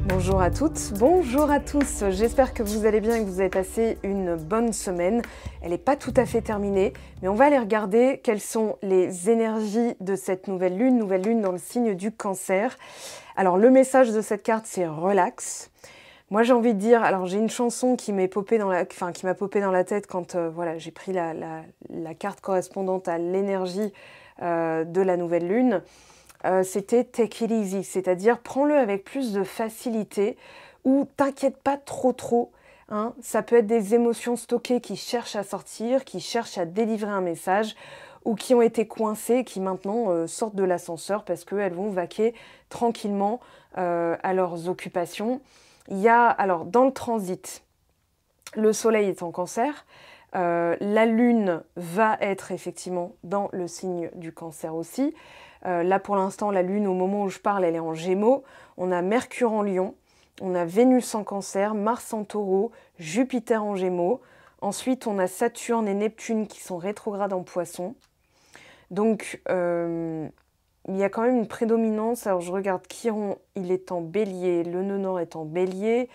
Bonjour à toutes, bonjour à tous, j'espère que vous allez bien et que vous avez passé une bonne semaine. Elle n'est pas tout à fait terminée, mais on va aller regarder quelles sont les énergies de cette nouvelle lune dans le signe du Cancer. Alors le message de cette carte c'est relax. Moi j'ai envie de dire, alors j'ai une chanson qui m'est popée dans la, qui m'a popé dans la tête quand voilà, j'ai pris la carte correspondante à l'énergie de la nouvelle lune. C'était take it easy, c'est-à-dire prends-le avec plus de facilité ou t'inquiète pas trop. Hein. Ça peut être des émotions stockées qui cherchent à sortir, qui cherchent à délivrer un message ou qui ont été coincées, qui maintenant sortent de l'ascenseur parce qu'elles vont vaquer tranquillement à leurs occupations. Il y a, alors dans le transit, le soleil est en Cancer, la lune va être effectivement dans le signe du Cancer aussi. Là pour l'instant la lune au moment où je parle elle est en Gémeaux, on a Mercure en Lion, on a Vénus en Cancer, Mars en Taureau, Jupiter en Gémeaux, ensuite on a Saturne et Neptune qui sont rétrogrades en Poissons. Donc il y a quand même une prédominance, alors je regarde Chiron, il est en Bélier, le nœud nord est en Bélier,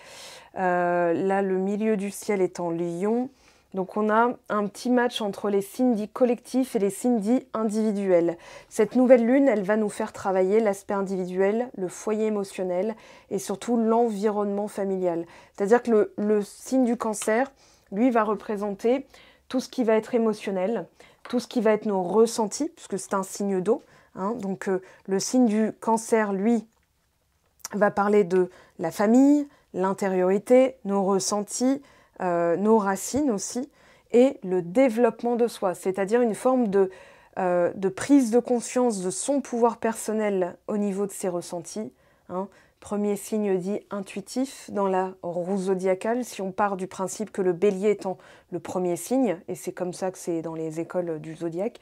là le milieu du ciel est en Lion. Donc on a un petit match entre les signes dits collectifs et les signes dits individuels. Cette nouvelle lune, elle va nous faire travailler l'aspect individuel, le foyer émotionnel et surtout l'environnement familial. C'est-à-dire que le signe du Cancer, lui, va représenter tout ce qui va être émotionnel, tout ce qui va être nos ressentis, puisque c'est un signe d'eau. Hein. Donc le signe du Cancer, lui, va parler de la famille, l'intériorité, nos ressentis, nos racines aussi, et le développement de soi, c'est-à-dire une forme de prise de conscience de son pouvoir personnel au niveau de ses ressentis. Hein. Premier signe dit intuitif dans la roue zodiacale, si on part du principe que le bélier étant le premier signe, et c'est comme ça que c'est dans les écoles du zodiaque.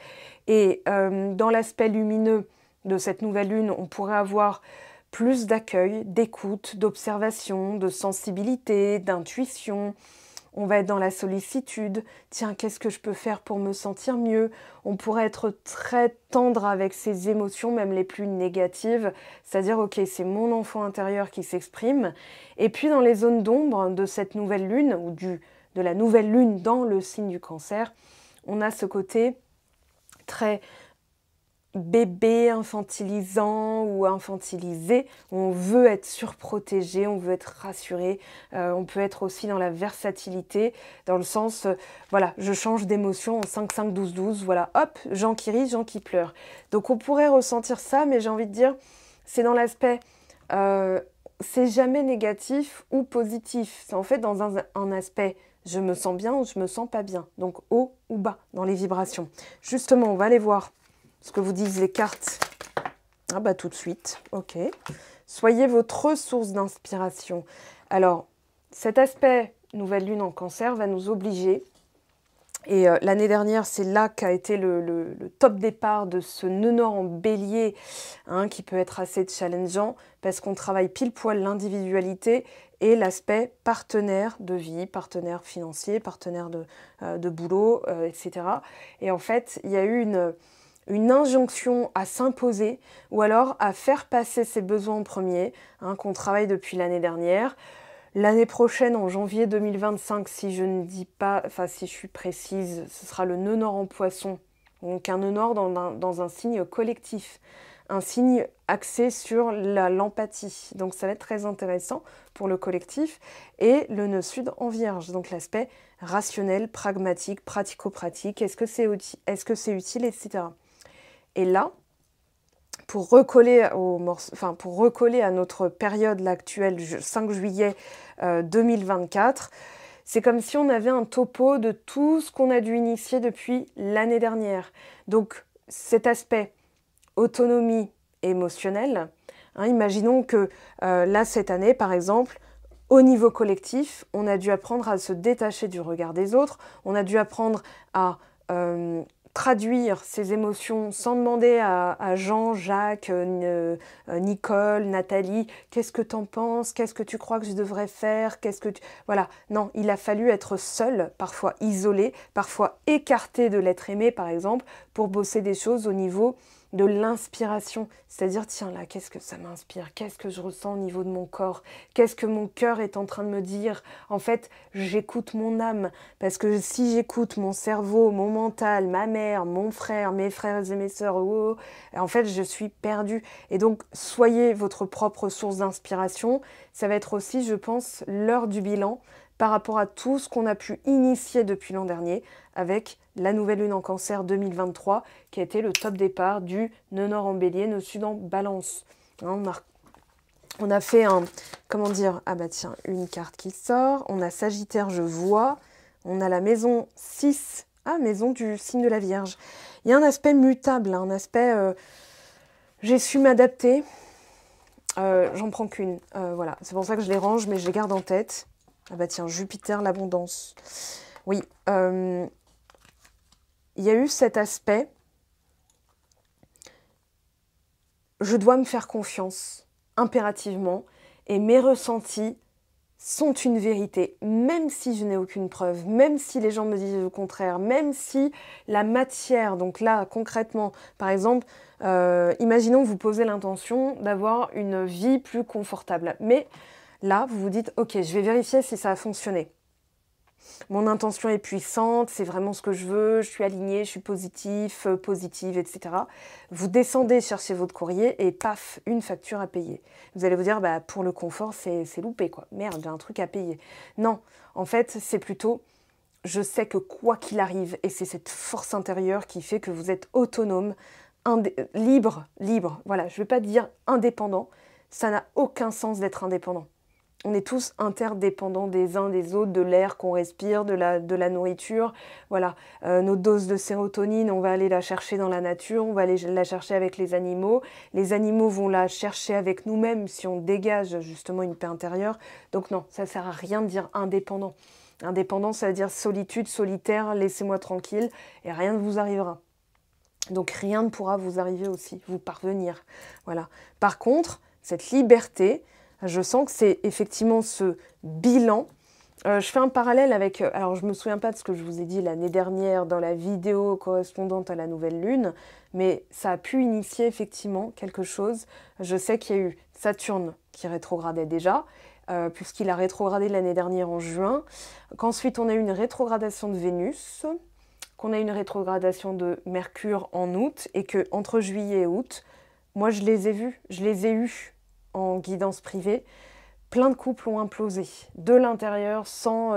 Et dans l'aspect lumineux de cette nouvelle lune, on pourrait avoir plus d'accueil, d'écoute, d'observation, de sensibilité, d'intuition. On va être dans la sollicitude. Tiens, qu'est-ce que je peux faire pour me sentir mieux? On pourrait être très tendre avec ses émotions, même les plus négatives. C'est-à-dire, ok, c'est mon enfant intérieur qui s'exprime. Et puis, dans les zones d'ombre de cette nouvelle lune, ou de la nouvelle lune dans le signe du Cancer, on a ce côté très bébé infantilisant ou infantilisé, on veut être surprotégé, on veut être rassuré, on peut être aussi dans la versatilité, dans le sens, voilà, je change d'émotion en 5, 5, 12, 12, voilà, hop, gens qui rient, gens qui pleurent. Donc on pourrait ressentir ça, mais j'ai envie de dire, c'est dans l'aspect, c'est jamais négatif ou positif, c'est en fait dans un aspect, je me sens bien ou je me sens pas bien, donc haut ou bas dans les vibrations. Justement, on va aller voir ce que vous disent les cartes. Ah bah tout de suite, ok. Soyez votre source d'inspiration. Alors, cet aspect nouvelle lune en Cancer va nous obliger, et l'année dernière, c'est là qu'a été le top départ de ce nœud nord en Bélier, hein, qui peut être assez challengeant, parce qu'on travaille pile poil l'individualité et l'aspect partenaire de vie, partenaire financier, partenaire de boulot, etc. Et en fait, il y a eu une injonction à s'imposer ou alors à faire passer ses besoins en premier, hein, qu'on travaille depuis l'année dernière. L'année prochaine, en janvier 2025, si je ne dis pas, enfin si je suis précise, ce sera le nœud nord en Poisson, donc un nœud nord dans un signe collectif, un signe axé sur l'empathie. Donc ça va être très intéressant pour le collectif. Et le nœud sud en Vierge, donc l'aspect rationnel, pragmatique, pratico-pratique, est-ce que c'est utile, etc. Et là, pour recoller à notre période actuelle, 5 juillet 2024, c'est comme si on avait un topo de tout ce qu'on a dû initier depuis l'année dernière. Donc cet aspect autonomie émotionnelle, hein, imaginons que là, cette année, par exemple, au niveau collectif, on a dû apprendre à se détacher du regard des autres, on a dû apprendre à traduire ses émotions sans demander à Jean, Jacques, Nicole, Nathalie, qu'est-ce que t'en penses, qu'est-ce que tu crois que je devrais faire, Voilà, non, il a fallu être seul, parfois isolé, parfois écarté de l'être aimé, par exemple, pour bosser des choses au niveau de l'inspiration, c'est-à-dire tiens là, qu'est-ce que ça m'inspire, qu'est-ce que je ressens au niveau de mon corps, qu'est-ce que mon cœur est en train de me dire. En fait, j'écoute mon âme, parce que si j'écoute mon cerveau, mon mental, ma mère, mon frère, mes frères et mes sœurs, en fait je suis perdue. Et donc soyez votre propre source d'inspiration. Ça va être aussi, je pense, l'heure du bilan par rapport à tout ce qu'on a pu initier depuis l'an dernier avec la nouvelle lune en cancer 2023 qui a été le top départ du nœud nord en bélier, nœud sud en balance. On a fait un, comment dire, ah bah tiens, une carte qui sort, on a Sagittaire, je vois, on a la maison 6, maison du signe de la Vierge. Il y a un aspect mutable, un aspect, j'ai su m'adapter, j'en prends qu'une, voilà, c'est pour ça que je les range, mais je les garde en tête. Ah bah tiens, Jupiter, l'abondance. Oui, il y a eu cet aspect, je dois me faire confiance, impérativement, et mes ressentis sont une vérité, même si je n'ai aucune preuve, même si les gens me disent le contraire, même si la matière, donc là, concrètement, par exemple, imaginons que vous posez l'intention d'avoir une vie plus confortable, mais là, vous vous dites, ok, je vais vérifier si ça a fonctionné. Mon intention est puissante, c'est vraiment ce que je veux, je suis alignée, je suis positive, etc. Vous descendez chercher votre courrier et paf, une facture à payer. Vous allez vous dire, bah, pour le confort, c'est loupé, quoi. Merde, j'ai un truc à payer. Non, en fait, c'est plutôt, je sais que quoi qu'il arrive, et c'est cette force intérieure qui fait que vous êtes autonome, libre, voilà, je ne vais pas dire indépendant, ça n'a aucun sens d'être indépendant. On est tous interdépendants des uns des autres, de l'air qu'on respire, de la nourriture. Voilà, notre dose de sérotonine, on va aller la chercher dans la nature, on va aller la chercher avec les animaux. Les animaux vont la chercher avec nous-mêmes si on dégage justement une paix intérieure. Donc non, ça ne sert à rien de dire indépendant. Indépendant, ça veut dire solitude, solitaire, laissez-moi tranquille et rien ne vous arrivera. Donc rien ne pourra vous arriver aussi, vous parvenir. Voilà. Par contre, cette liberté, je sens que c'est effectivement ce bilan. Je fais un parallèle avec... alors, je ne me souviens pas de ce que je vous ai dit l'année dernière dans la vidéo correspondante à la nouvelle lune, mais ça a pu initier effectivement quelque chose. Je sais qu'il y a eu Saturne qui rétrogradait déjà, puisqu'il a rétrogradé l'année dernière en juin, qu'ensuite on a eu une rétrogradation de Vénus, qu'on a eu une rétrogradation de Mercure en août, et qu'entre juillet et août, moi je les ai vus, je les ai eus en guidance privée, plein de couples ont implosé de l'intérieur sans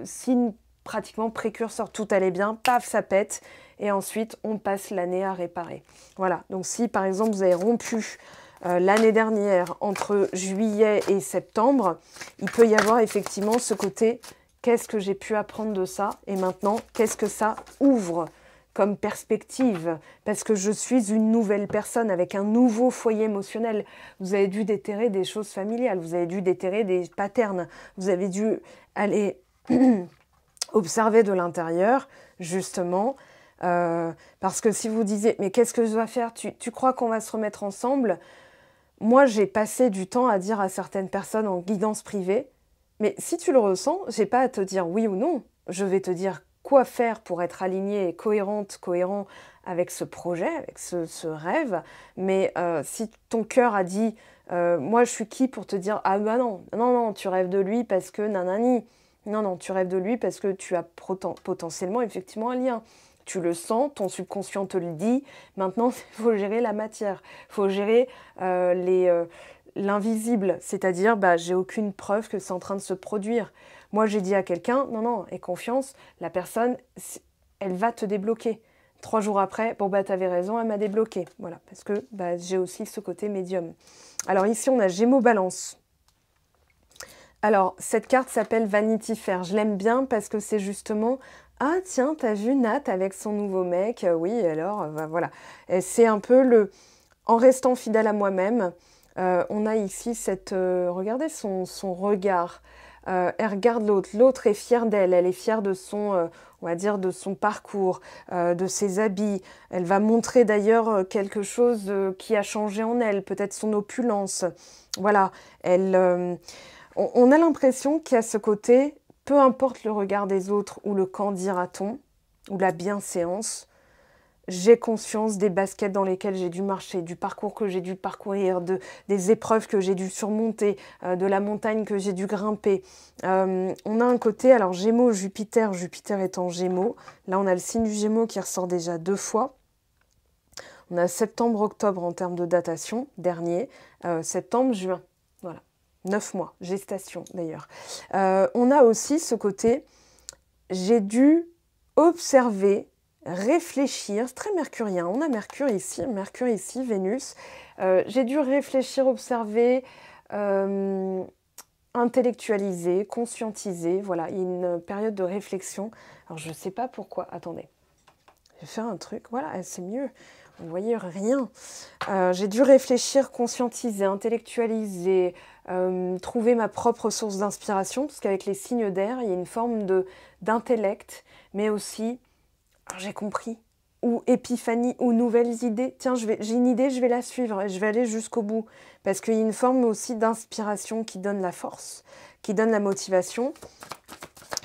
signe pratiquement précurseur, tout allait bien, paf, ça pète, et ensuite on passe l'année à réparer. Voilà, donc si par exemple vous avez rompu l'année dernière entre juillet et septembre, il peut y avoir effectivement ce côté, qu'est-ce que j'ai pu apprendre de ça, et maintenant, qu'est-ce que ça ouvre comme perspective, parce que je suis une nouvelle personne avec un nouveau foyer émotionnel. Vous avez dû déterrer des choses familiales, vous avez dû déterrer des patterns, vous avez dû aller observer de l'intérieur, justement, parce que si vous disiez, mais qu'est-ce que je dois faire, tu crois qu'on va se remettre ensemble? Moi, j'ai passé du temps à dire à certaines personnes en guidance privée, mais si tu le ressens, j'ai pas à te dire oui ou non, je vais te dire quoi faire pour être alignée et cohérent avec ce projet, avec ce rêve. Mais si ton cœur a dit, moi je suis qui pour te dire, ah bah non, tu rêves de lui parce que nanani. Non, tu rêves de lui parce que tu as potentiellement effectivement un lien. Tu le sens, ton subconscient te le dit. Maintenant, il faut gérer la matière. Il faut gérer l'invisible, c'est-à-dire, bah, j'ai aucune preuve que c'est en train de se produire. Moi, j'ai dit à quelqu'un, non, aie confiance, la personne, elle va te débloquer. 3 jours après, bon, bah, t'avais raison, elle m'a débloqué. Voilà, parce que bah, j'ai aussi ce côté médium. Alors ici, on a Gémeaux-Balance. Alors, cette carte s'appelle Vanity Fair. Je l'aime bien parce que c'est justement, ah tiens, t'as vu Nat avec son nouveau mec, oui, alors, bah, voilà. C'est un peu le, en restant fidèle à moi-même, on a ici cette, regardez son regard. Elle regarde l'autre, l'autre est fière d'elle, elle est fière de son, on va dire, de son parcours, de ses habits. Elle va montrer d'ailleurs quelque chose qui a changé en elle, peut-être son opulence. Voilà, on a l'impression qu'il y a ce côté, peu importe le regard des autres ou le qu'en dira-t-on, ou la bienséance, j'ai conscience des baskets dans lesquelles j'ai dû marcher, du parcours que j'ai dû parcourir, des épreuves que j'ai dû surmonter, de la montagne que j'ai dû grimper. On a un côté, alors Gémeaux, Jupiter, Jupiter est en Gémeaux. Là, on a le signe du Gémeaux qui ressort déjà 2 fois. On a septembre-octobre en termes de datation, dernier. Septembre-juin, voilà. 9 mois, gestation d'ailleurs. On a aussi ce côté, j'ai dû observer, réfléchir, c'est très mercurien, on a Mercure ici, Vénus. J'ai dû réfléchir, observer, intellectualiser, conscientiser, voilà, il y a une période de réflexion. Alors je ne sais pas pourquoi, attendez, je vais faire un truc, voilà, c'est mieux, vous voyez rien. J'ai dû réfléchir, conscientiser, intellectualiser, trouver ma propre source d'inspiration, parce qu'avec les signes d'air, il y a une forme d'intellect, mais aussi j'ai compris, ou épiphanie, ou nouvelles idées. Tiens, j'ai une idée, je vais la suivre, je vais aller jusqu'au bout. Parce qu'il y a une forme aussi d'inspiration qui donne la force, qui donne la motivation,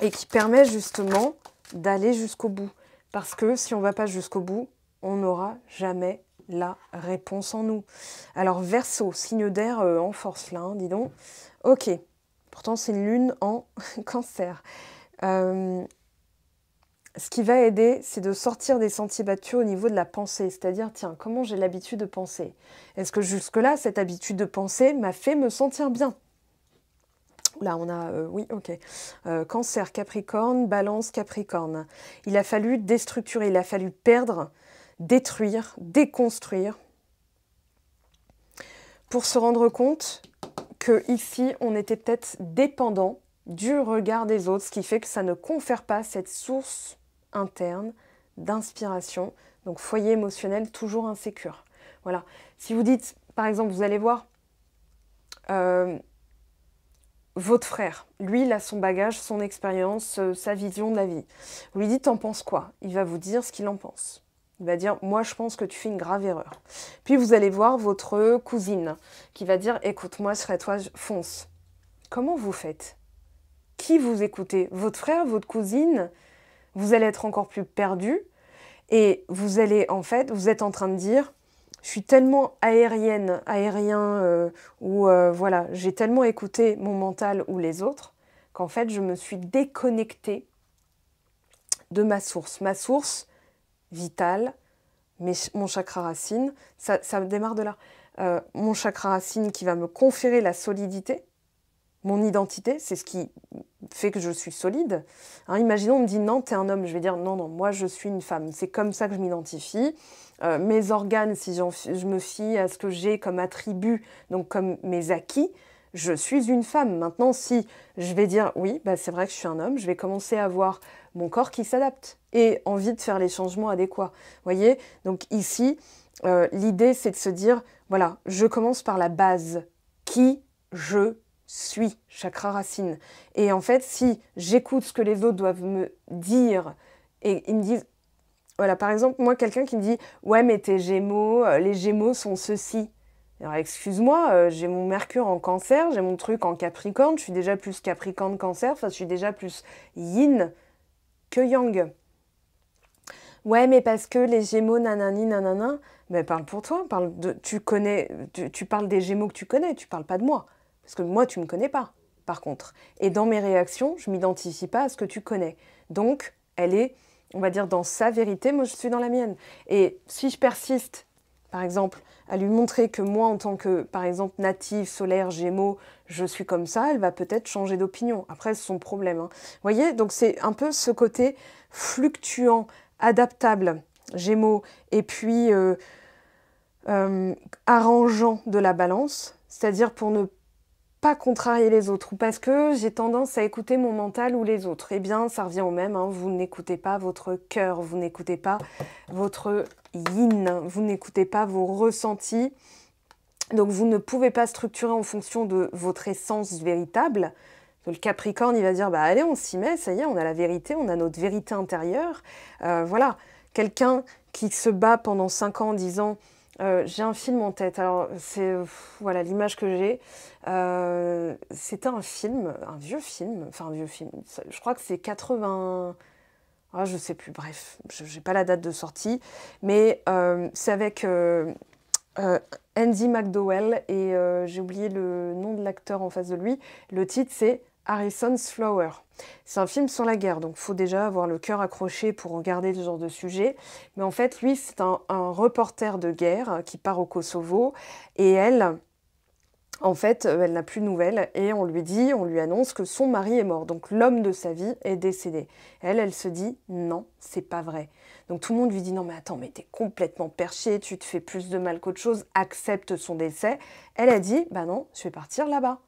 et qui permet justement d'aller jusqu'au bout. Parce que si on ne va pas jusqu'au bout, on n'aura jamais la réponse en nous. Alors Verseau, signe d'air en force là, hein, dis donc. Ok, pourtant c'est une lune en Cancer. Ce qui va aider, c'est de sortir des sentiers battus au niveau de la pensée. C'est-à-dire, tiens, comment j'ai l'habitude de penser? Est-ce que jusque-là, cette habitude de penser m'a fait me sentir bien? Là, on a, oui, ok. Cancer, Capricorne, Balance, Capricorne. Il a fallu déstructurer, il a fallu perdre, détruire, déconstruire, pour se rendre compte que ici, on était peut-être dépendant du regard des autres, ce qui fait que ça ne confère pas cette source interne d'inspiration, donc foyer émotionnel toujours insécure. Voilà. Si vous dites, par exemple, vous allez voir votre frère, lui, il a son bagage, son expérience, sa vision de la vie. Vous lui dites, t'en penses quoi? Il va vous dire ce qu'il en pense. Il va dire, moi, je pense que tu fais une grave erreur. Puis vous allez voir votre cousine qui va dire, écoute, moi, je serais toi, fonce. Comment vous faites? Qui vous écoutez? Votre frère, votre cousine? Vous allez être encore plus perdu et vous allez, en fait, vous êtes en train de dire, je suis tellement aérien, voilà, j'ai tellement écouté mon mental ou les autres, qu'en fait, je me suis déconnectée de ma source vitale, mon chakra racine, ça démarre de là. Mon chakra racine qui va me conférer la solidité, mon identité, c'est ce qui fait que je suis solide. Hein, imaginons, on me dit non, t'es un homme. Je vais dire non, non, moi je suis une femme. C'est comme ça que je m'identifie. Mes organes, si je me fie à ce que j'ai comme attribut, donc comme mes acquis, je suis une femme. Maintenant, si je vais dire oui, bah, c'est vrai que je suis un homme, je vais commencer à avoir mon corps qui s'adapte et envie de faire les changements adéquats. Vous voyez? Donc ici, l'idée, c'est de se dire, voilà, je commence par la base. Qui je suis, chakra racine. Et en fait, si j'écoute ce que les autres doivent me dire et ils me disent, voilà, par exemple, moi, quelqu'un qui me dit « Ouais, mais tes Gémeaux, les Gémeaux sont ceci. » Alors, excuse-moi, j'ai mon Mercure en Cancer, j'ai mon truc en Capricorne, je suis déjà plus Capricorne-Cancer, enfin, je suis déjà plus Yin que Yang. Ouais, mais parce que les Gémeaux, nanani, nanana, mais parle pour toi, tu parles des Gémeaux que tu connais, tu parles pas de moi. Parce que moi, tu me connais pas, par contre. Et dans mes réactions, je m'identifie pas à ce que tu connais. Donc, elle est, on va dire, dans sa vérité, moi je suis dans la mienne. Et si je persiste, par exemple, à lui montrer que moi, en tant que, par exemple, native, solaire, Gémeaux, je suis comme ça, elle va peut-être changer d'opinion. Après, c'est son problème. Hein. Vous voyez, donc c'est un peu ce côté fluctuant, adaptable, Gémeaux, et puis arrangeant de la balance, c'est-à-dire pour ne pas contrarier les autres, ou parce que j'ai tendance à écouter mon mental ou les autres. Eh bien, ça revient au même, hein. Vous n'écoutez pas votre cœur, vous n'écoutez pas votre yin, vous n'écoutez pas vos ressentis, donc vous ne pouvez pas structurer en fonction de votre essence véritable. Le Capricorne, il va dire, bah allez, on s'y met, ça y est, on a la vérité, on a notre vérité intérieure. Voilà, quelqu'un qui se bat pendant 5 ans en disant... j'ai un film en tête, alors c'est voilà l'image que j'ai. C'était un film, un vieux film, je crois que c'est 80, Ah, je sais plus, bref, je n'ai pas la date de sortie, mais c'est avec Andy McDowell et j'ai oublié le nom de l'acteur en face de lui. Le titre, c'est Harrison's Flower. C'est un film sur la guerre, donc il faut déjà avoir le cœur accroché pour regarder ce genre de sujet. Mais en fait, lui, c'est un reporter de guerre qui part au Kosovo et elle... En fait, elle n'a plus de nouvelles et on lui annonce que son mari est mort. Donc l'homme de sa vie est décédé. Elle se dit non, c'est pas vrai. Donc tout le monde lui dit non mais attends, mais t'es complètement perché, tu te fais plus de mal qu'autre chose, accepte son décès. Elle a dit bah non, je vais partir là-bas.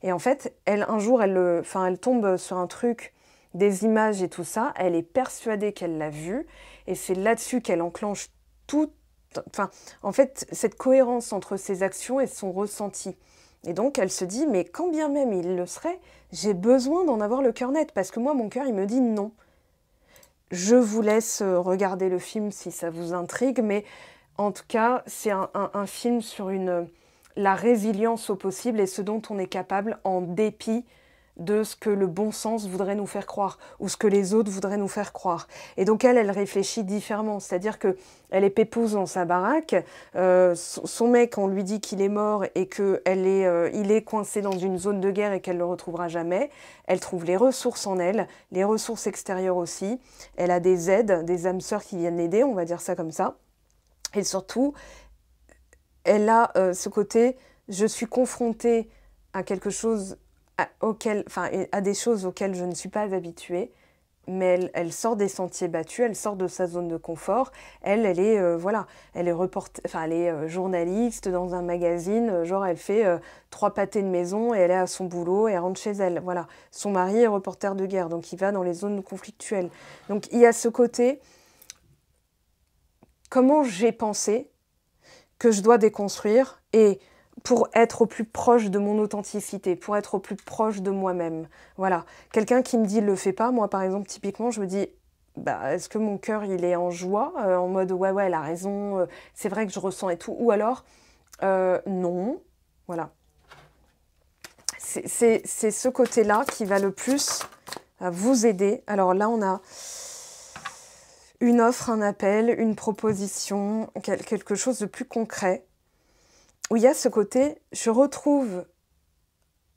Et en fait, un jour, elle tombe sur un truc, des images et tout ça. Elle est persuadée qu'elle l'a vu et c'est là-dessus qu'elle enclenche tout. Enfin, en fait, cette cohérence entre ses actions et son ressenti. Et donc, elle se dit, mais quand bien même il le serait, j'ai besoin d'en avoir le cœur net, parce que moi, mon cœur, il me dit non. Je vous laisse regarder le film si ça vous intrigue, mais en tout cas, c'est un film sur la résilience au possible et ce dont on est capable en dépit de ce que le bon sens voudrait nous faire croire ou ce que les autres voudraient nous faire croire. Et donc elle réfléchit différemment, c'est-à-dire que elle est pépouze dans sa baraque, son mec, on lui dit qu'il est mort et qu'il est coincé dans une zone de guerre et qu'elle ne le retrouvera jamais. Elle trouve les ressources en elle, les ressources extérieures aussi. Elle a des aides, des âmes sœurs qui viennent l'aider, on va dire ça comme ça. Et surtout, elle a ce côté, je suis confrontée à quelque chose à des choses auxquelles je ne suis pas habituée, mais elle sort des sentiers battus, elle sort de sa zone de confort. Elle est journaliste dans un magazine, genre elle fait 3 pâtés de maison et elle est à son boulot et elle rentre chez elle. Voilà, son mari est reporter de guerre, donc il va dans les zones conflictuelles. Donc il y a ce côté, comment j'ai pensé que je dois déconstruire et pour être au plus proche de mon authenticité, pour être au plus proche de moi-même. Voilà. Quelqu'un qui me dit « le fais pas », moi par exemple, typiquement, je me dis bah, est-ce que mon cœur il est en joie, en mode ouais, elle a raison, c'est vrai que je ressens et tout, ou alors non, voilà. C'est ce côté-là qui va le plus vous aider. Alors là, on a une offre, un appel, une proposition, quelque chose de plus concret, où il y a ce côté, je retrouve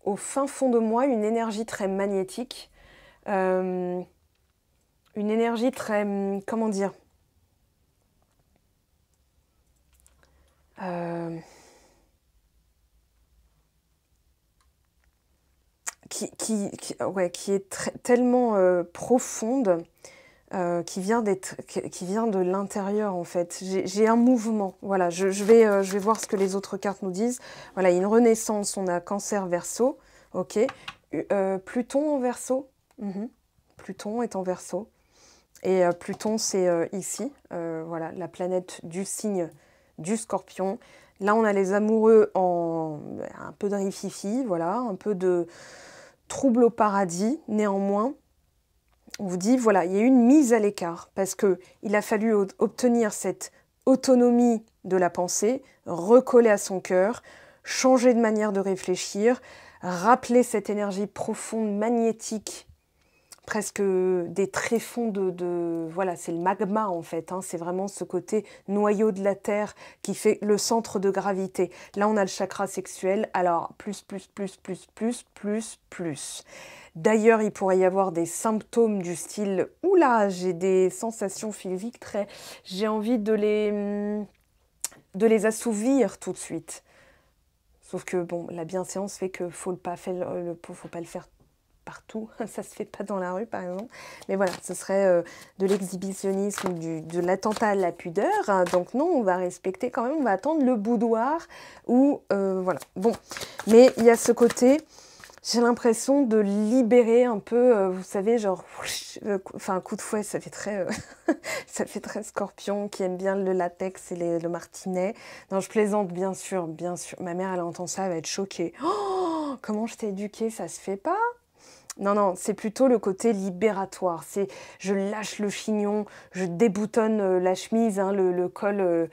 au fin fond de moi une énergie très magnétique, une énergie très, comment dire, qui est tellement profonde, qui vient de l'intérieur en fait. J'ai un mouvement, voilà, je vais voir ce que les autres cartes nous disent. Voilà, il y a une renaissance, on a Cancer Verseau, ok. Pluton en Verseau, Pluton est en Verseau. Et Pluton c'est ici, voilà, la planète du signe du Scorpion. Là on a les amoureux en un peu de rififi, voilà, un peu de trouble au paradis, néanmoins. On vous dit, voilà, il y a eu une mise à l'écart parce qu'il a fallu obtenir cette autonomie de la pensée, recoller à son cœur, changer de manière de réfléchir, rappeler cette énergie profonde, magnétique, presque des tréfonds voilà, c'est le magma en fait, hein, c'est vraiment ce côté noyau de la Terre qui fait le centre de gravité. Là, on a le chakra sexuel, alors plus. D'ailleurs, il pourrait y avoir des symptômes du style « Oula, j'ai des sensations physiques très... j'ai envie de les assouvir tout de suite. » Sauf que, bon, la bienséance fait que faut pas le faire partout. Ça se fait pas dans la rue, par exemple. Mais voilà, ce serait de l'exhibitionnisme, de l'attentat à la pudeur. Donc non, on va respecter quand même, on va attendre le boudoir. Ou, voilà. Bon, mais il y a ce côté... J'ai l'impression de libérer un peu, vous savez, genre, enfin, un coup de fouet, ça fait très, ça fait très scorpion, qui aime bien le latex et le martinet. Non, je plaisante, bien sûr, bien sûr. Ma mère, elle entend ça, elle va être choquée. Oh, comment je t'ai éduquée, ça se fait pas? Non, c'est plutôt le côté libératoire. C'est, je lâche le chignon, je déboutonne la chemise, hein, le col...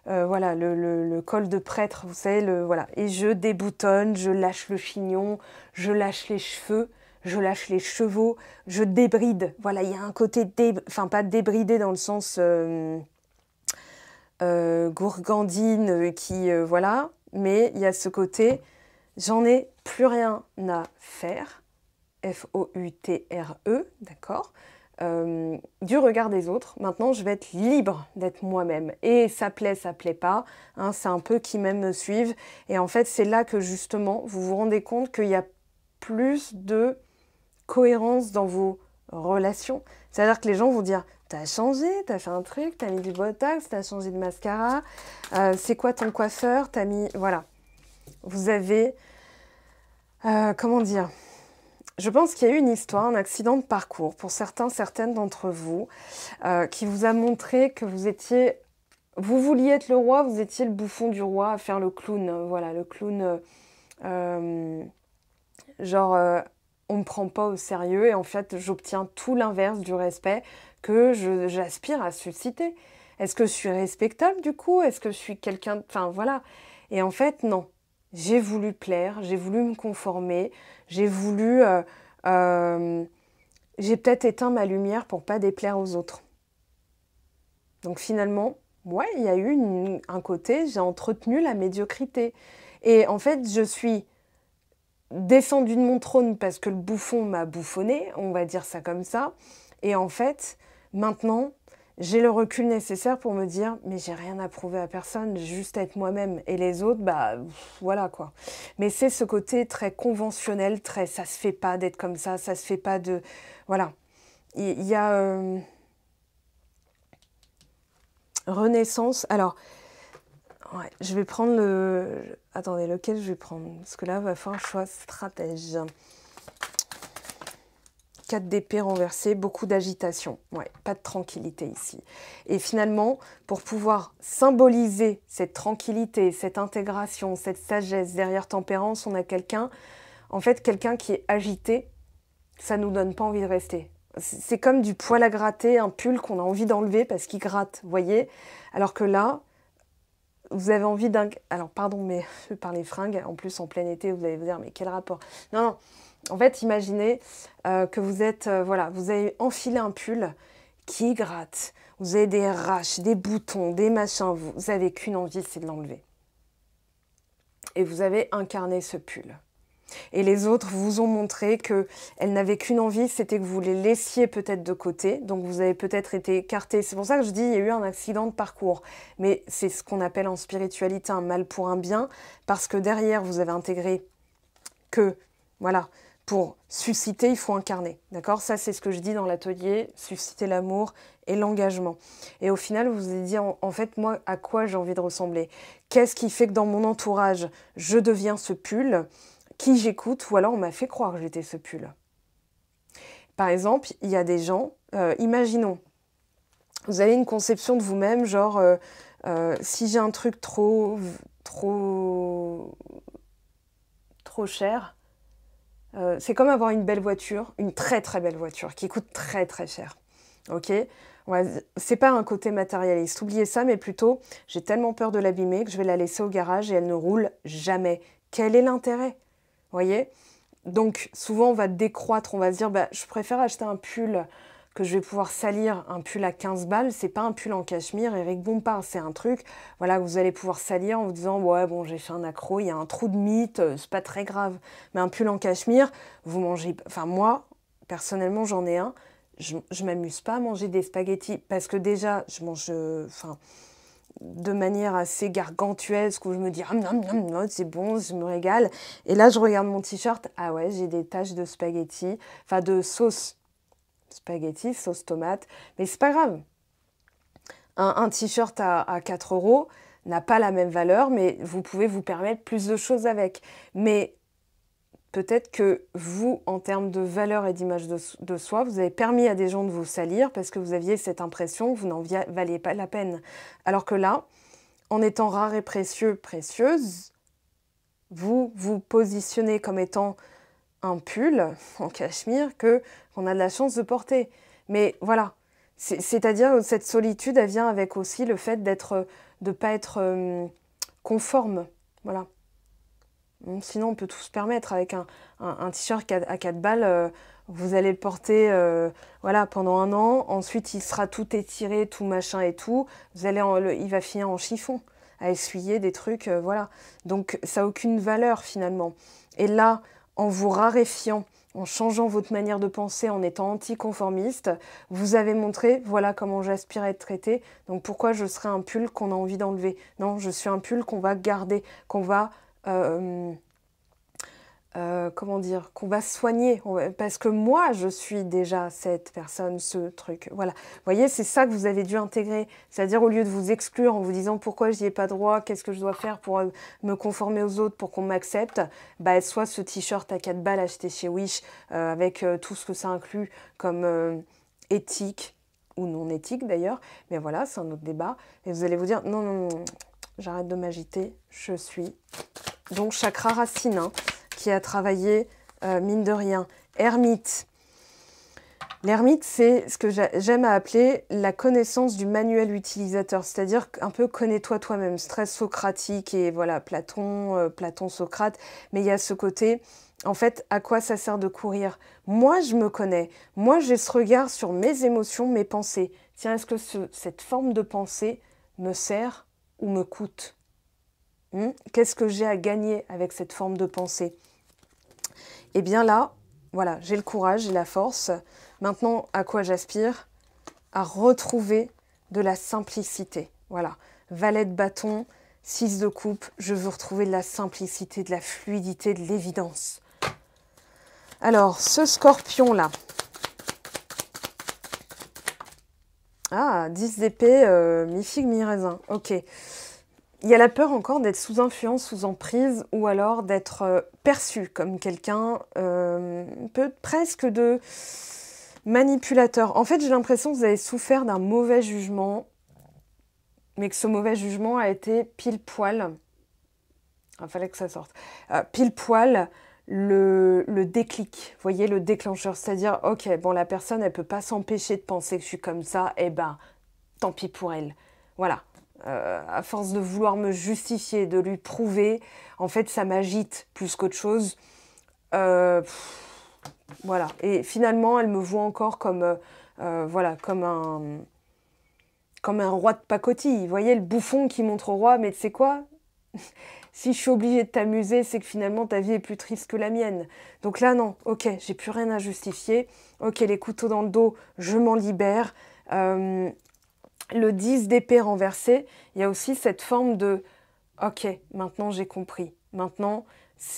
voilà, le col de prêtre, vous savez, voilà. Et je déboutonne, je lâche le chignon, je lâche les cheveux, je lâche les chevaux, je débride. Voilà, il y a un côté, enfin pas débridé dans le sens gourgandine voilà, mais il y a ce côté, j'en ai plus rien à faire, F-O-U-T-R-E, d'accord, du regard des autres. Maintenant, je vais être libre d'être moi-même. Et ça plaît pas, hein, c'est un peu qui même me suivent. Et en fait, c'est là que justement, vous vous rendez compte qu'il y a plus de cohérence dans vos relations. C'est-à-dire que les gens vont dire, t'as changé, t'as fait un truc, t'as mis du botox, t'as changé de mascara, c'est quoi ton coiffeur, t'as mis... Voilà. Vous avez... comment dire ? Je pense qu'il y a eu une histoire, un accident de parcours, pour certaines d'entre vous, qui vous a montré que vous étiez... Vous vouliez être le roi, vous étiez le bouffon du roi à faire le clown. Voilà, le clown... on ne me prend pas au sérieux et en fait, j'obtiens tout l'inverse du respect que j'aspire à susciter. Est-ce que je suis respectable du coup? Est-ce que je suis quelqu'un... Enfin, voilà. Et en fait, non. J'ai voulu plaire, j'ai voulu me conformer, j'ai voulu... j'ai peut-être éteint ma lumière pour pas déplaire aux autres. Donc finalement, ouais, il y a eu un côté, j'ai entretenu la médiocrité. Et en fait, je suis descendue de mon trône parce que le bouffon m'a bouffonné, on va dire ça comme ça. Et en fait, maintenant, j'ai le recul nécessaire pour me dire, mais j'ai rien à prouver à personne, j'ai juste à être moi-même. Et les autres, bah, voilà quoi. Mais c'est ce côté très conventionnel, très, ça se fait pas d'être comme ça se fait pas de... Voilà. Il y a... Renaissance. Alors, ouais, je vais prendre le... Attendez, lequel je vais prendre? Parce que là, il va falloir que je sois stratège. 4 d'épée renversée, beaucoup d'agitation. Ouais, pas de tranquillité ici. Et finalement, pour pouvoir symboliser cette tranquillité, cette intégration, cette sagesse derrière tempérance, on a quelqu'un, en fait, quelqu'un qui est agité, ça nous donne pas envie de rester. C'est comme du poil à gratter, un pull qu'on a envie d'enlever parce qu'il gratte, vous voyez? Alors que là, vous avez envie d'un... Alors, pardon, mais je parle les fringues. En plus, en plein été, vous allez vous dire, mais quel rapport? Non, non. En fait, imaginez que vous êtes... voilà, vous avez enfilé un pull qui gratte. Vous avez des raches, des boutons, des machins. Vous n'avez qu'une envie, c'est de l'enlever. Et vous avez incarné ce pull. Et les autres vous ont montré qu'elles n'avaient qu'une envie, c'était que vous les laissiez peut-être de côté. Donc vous avez peut-être été écarté. C'est pour ça que je dis il y a eu un accident de parcours. Mais c'est ce qu'on appelle en spiritualité un mal pour un bien. Parce que derrière, vous avez intégré que, voilà, pour susciter, il faut incarner. D'accord? Ça, c'est ce que je dis dans l'atelier, susciter l'amour et l'engagement. Et au final, vous vous avez dit, en fait, moi, à quoi j'ai envie de ressembler? Qu'est-ce qui fait que dans mon entourage, je deviens ce pull qui j'écoute, ou alors on m'a fait croire que j'étais ce pull. Par exemple, il y a des gens, imaginons, vous avez une conception de vous-même, genre, si j'ai un truc trop cher, c'est comme avoir une belle voiture, une très très belle voiture, qui coûte très très cher. Ok? C'est pas un côté matérialiste, oubliez ça, mais plutôt, j'ai tellement peur de l'abîmer que je vais la laisser au garage et elle ne roule jamais. Quel est l'intérêt? Voyez? Donc, souvent, on va décroître, on va se dire, bah, je préfère acheter un pull que je vais pouvoir salir, un pull à 15 balles, c'est pas un pull en cachemire, Eric Bompard, c'est un truc, voilà, que vous allez pouvoir salir en vous disant, ouais, bon, j'ai fait un accro, il y a un trou de mythe, c'est pas très grave. Mais un pull en cachemire, vous mangez, enfin, moi, personnellement, j'en ai un, je m'amuse pas à manger des spaghettis, parce que déjà, je mange, de manière assez gargantuesque où je me dis c'est bon, je me régale. Et là, je regarde mon t-shirt, ah ouais, j'ai des taches de spaghetti, enfin de sauce spaghetti, sauce tomate, mais c'est pas grave. Un t-shirt à 4 € n'a pas la même valeur, mais vous pouvez vous permettre plus de choses avec. Mais peut-être que vous, en termes de valeur et d'image de soi, vous avez permis à des gens de vous salir parce que vous aviez cette impression que vous n'en valiez pas la peine. Alors que là, en étant rare et précieuse, vous vous positionnez comme étant un pull en cachemire qu'on a de la chance de porter. Mais voilà, c'est-à-dire que cette solitude, elle vient avec aussi le fait de ne pas être conforme. Voilà. Sinon, on peut tout se permettre avec un t-shirt à 4 balles. Vous allez le porter voilà, pendant 1 an. Ensuite, il sera tout étiré, tout machin et tout. Il va finir en chiffon, à essuyer des trucs. Voilà. Donc, ça n'a aucune valeur finalement. Et là, en vous raréfiant, en changeant votre manière de penser, en étant anticonformiste, vous avez montré, voilà comment j'aspire à être traité. Donc, pourquoi je serais un pull qu'on a envie d'enlever? Non, je suis un pull qu'on va garder, qu'on va... comment dire, qu'on va soigner, parce que moi, je suis déjà cette personne, ce truc, voilà. Vous voyez, c'est ça que vous avez dû intégrer, c'est-à-dire au lieu de vous exclure en vous disant pourquoi je n'y ai pas droit, qu'est-ce que je dois faire pour me conformer aux autres, pour qu'on m'accepte, bah, soit ce t-shirt à 4 balles acheté chez Wish, avec tout ce que ça inclut comme éthique, ou non éthique d'ailleurs, mais voilà, c'est un autre débat, et vous allez vous dire, non, non, non, j'arrête de m'agiter, je suis... Donc, chakra racine, hein, qui a travaillé, mine de rien, ermite. L'ermite, c'est ce que j'aime à appeler la connaissance du manuel utilisateur, c'est-à-dire un peu connais-toi toi-même, stress socratique et voilà, Platon, Socrate, mais il y a ce côté, en fait, à quoi ça sert de courir? Moi, je me connais, moi, j'ai ce regard sur mes émotions, mes pensées. Tiens, est-ce que cette forme de pensée me sert ou me coûte? Qu'est-ce que j'ai à gagner avec cette forme de pensée? Eh bien là, voilà, j'ai le courage, j'ai la force. Maintenant, à quoi j'aspire? À retrouver de la simplicité. Voilà, valet de bâton, 6 de coupe, je veux retrouver de la simplicité, de la fluidité, de l'évidence. Alors, ce scorpion-là. Ah, 10 d'épée, mi-figue, mi-raisin. Ok. Il y a la peur encore d'être sous influence, sous emprise, ou alors d'être perçu comme quelqu'un presque de manipulateur. En fait, j'ai l'impression que vous avez souffert d'un mauvais jugement, mais que ce mauvais jugement a été pile poil, il fallait que ça sorte, pile poil le déclic, vous voyez, le déclencheur, c'est-à-dire, ok, bon, la personne, elle peut pas s'empêcher de penser que je suis comme ça, eh ben, tant pis pour elle. Voilà. À force de vouloir me justifier, de lui prouver, en fait, ça m'agite plus qu'autre chose. Voilà. Et finalement, elle me voit encore comme, voilà, comme un roi de pacotille. Vous voyez, le bouffon qui montre au roi, mais tu sais quoi? Si je suis obligée de t'amuser, c'est que finalement, ta vie est plus triste que la mienne. Donc là, non, ok, j'ai plus rien à justifier. Ok, les couteaux dans le dos, je m'en libère. Le 10 d'épée renversé, il y a aussi cette forme de « Ok, maintenant j'ai compris. Maintenant,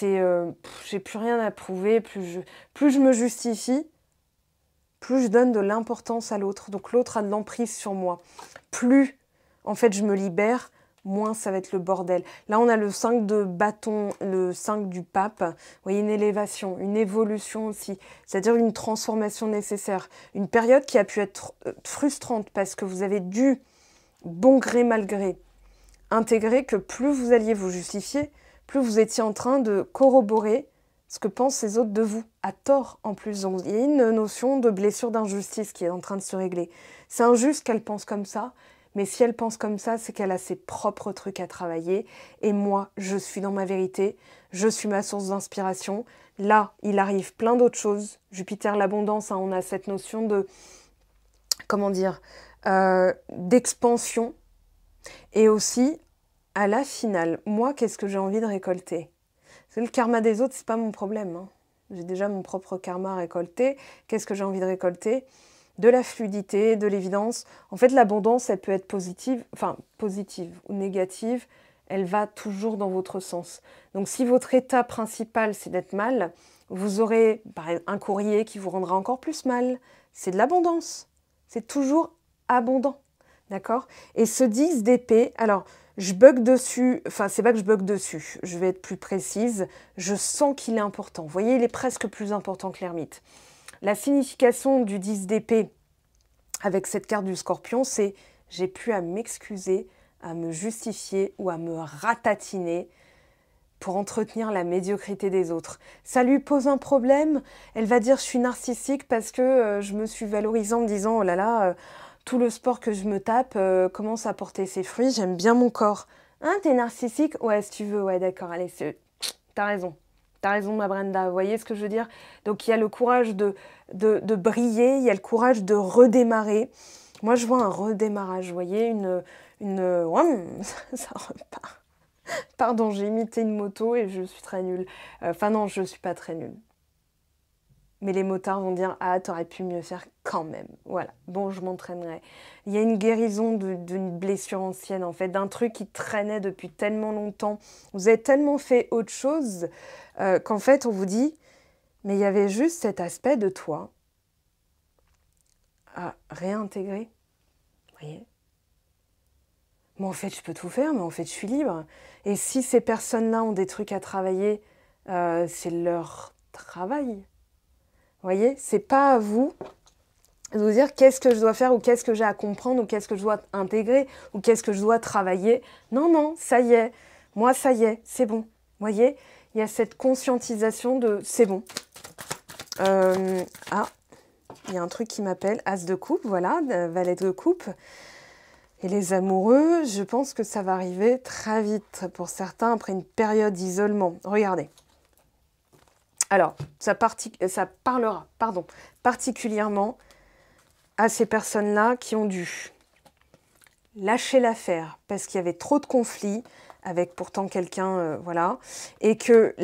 j'ai plus rien à prouver. Plus je me justifie, plus je donne de l'importance à l'autre. Donc l'autre a de l'emprise sur moi. Plus, en fait, je me libère, moins ça va être le bordel. Là, on a le 5 de bâton, le 5 du pape. Vous voyez, une élévation, une évolution aussi. C'est-à-dire une transformation nécessaire. Une période qui a pu être frustrante parce que vous avez dû, bon gré mal gré, intégrer que plus vous alliez vous justifier, plus vous étiez en train de corroborer ce que pensent les autres de vous, à tort en plus. Donc, il y a une notion de blessure d'injustice qui est en train de se régler. C'est injuste qu'elle pense comme ça, mais si elle pense comme ça, c'est qu'elle a ses propres trucs à travailler. Et moi, je suis dans ma vérité, je suis ma source d'inspiration. Là, il arrive plein d'autres choses. Jupiter, l'abondance, hein, on a cette notion de, comment dire, d'expansion. Et aussi, à la finale, moi, qu'est-ce que j'ai envie de récolter? C'est le karma des autres, c'est pas mon problème. Hein. J'ai déjà mon propre karma à récolter. Qu'est-ce que j'ai envie de récolter? De la fluidité, de l'évidence. En fait, l'abondance, elle peut être positive ou négative. Elle va toujours dans votre sens. Donc, si votre état principal, c'est d'être mal, vous aurez un courrier qui vous rendra encore plus mal. C'est de l'abondance. C'est toujours abondant. D'accord? Et ce 10 d'épée, alors, je bug dessus, enfin, c'est pas que je bug dessus, je vais être plus précise, je sens qu'il est important. Vous voyez, il est presque plus important que l'ermite. La signification du 10 d'épée avec cette carte du scorpion, c'est j'ai plus à m'excuser, à me justifier ou à me ratatiner pour entretenir la médiocrité des autres. Ça lui pose un problème, elle va dire je suis narcissique parce que je me suis valorisée en me disant oh là là, tout le sport que je me tape commence à porter ses fruits, j'aime bien mon corps. Hein, t'es narcissique? Ouais, si tu veux, ouais, d'accord, allez, t'as raison. T'as raison, ma Brenda, vous voyez ce que je veux dire? Donc, il y a le courage de briller, il y a le courage de redémarrer. Moi, je vois un redémarrage, vous voyez, ouais, ça repart. Pardon, j'ai imité une moto et je suis très nulle. Enfin non, je suis pas très nulle. Mais les motards vont dire « Ah, t'aurais pu mieux faire quand même. » Voilà, bon, je m'entraînerai. Il y a une guérison d'une blessure ancienne, en fait, d'un truc qui traînait depuis tellement longtemps. Vous avez tellement fait autre chose qu'en fait, on vous dit « Mais il y avait juste cet aspect de toi à réintégrer. » Vous voyez? Mais en fait, je peux tout faire, mais en fait, je suis libre. Et si ces personnes-là ont des trucs à travailler, c'est leur travail. Vous voyez, c'est pas à vous de vous dire qu'est-ce que je dois faire ou qu'est-ce que j'ai à comprendre ou qu'est-ce que je dois intégrer ou qu'est-ce que je dois travailler. Non, non, ça y est. Moi, ça y est, c'est bon. Vous voyez, il y a cette conscientisation de c'est bon. Ah, il y a un truc qui m'appelle As de coupe, voilà, valet de coupe. Et les amoureux, je pense que ça va arriver très vite pour certains après une période d'isolement. Regardez. Alors, ça parlera particulièrement à ces personnes-là qui ont dû lâcher l'affaire parce qu'il y avait trop de conflits avec pourtant quelqu'un, voilà, et que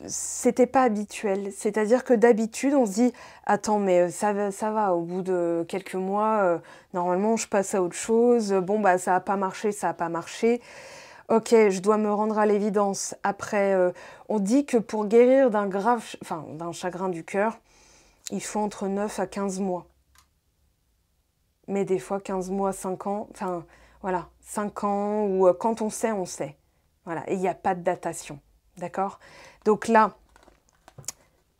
c'était pas habituel. C'est-à-dire que d'habitude, on se dit « Attends, mais ça va, au bout de quelques mois, normalement, je passe à autre chose. Bon, bah, ça n'a pas marché, ça n'a pas marché. Ok, je dois me rendre à l'évidence. » Après, on dit que pour guérir d'un chagrin du cœur, il faut entre 9 à 15 mois. Mais des fois, 15 mois, 5 ans, enfin, voilà, 5 ans, ou quand on sait, on sait. Voilà, et il n'y a pas de datation. D'accord? Donc là,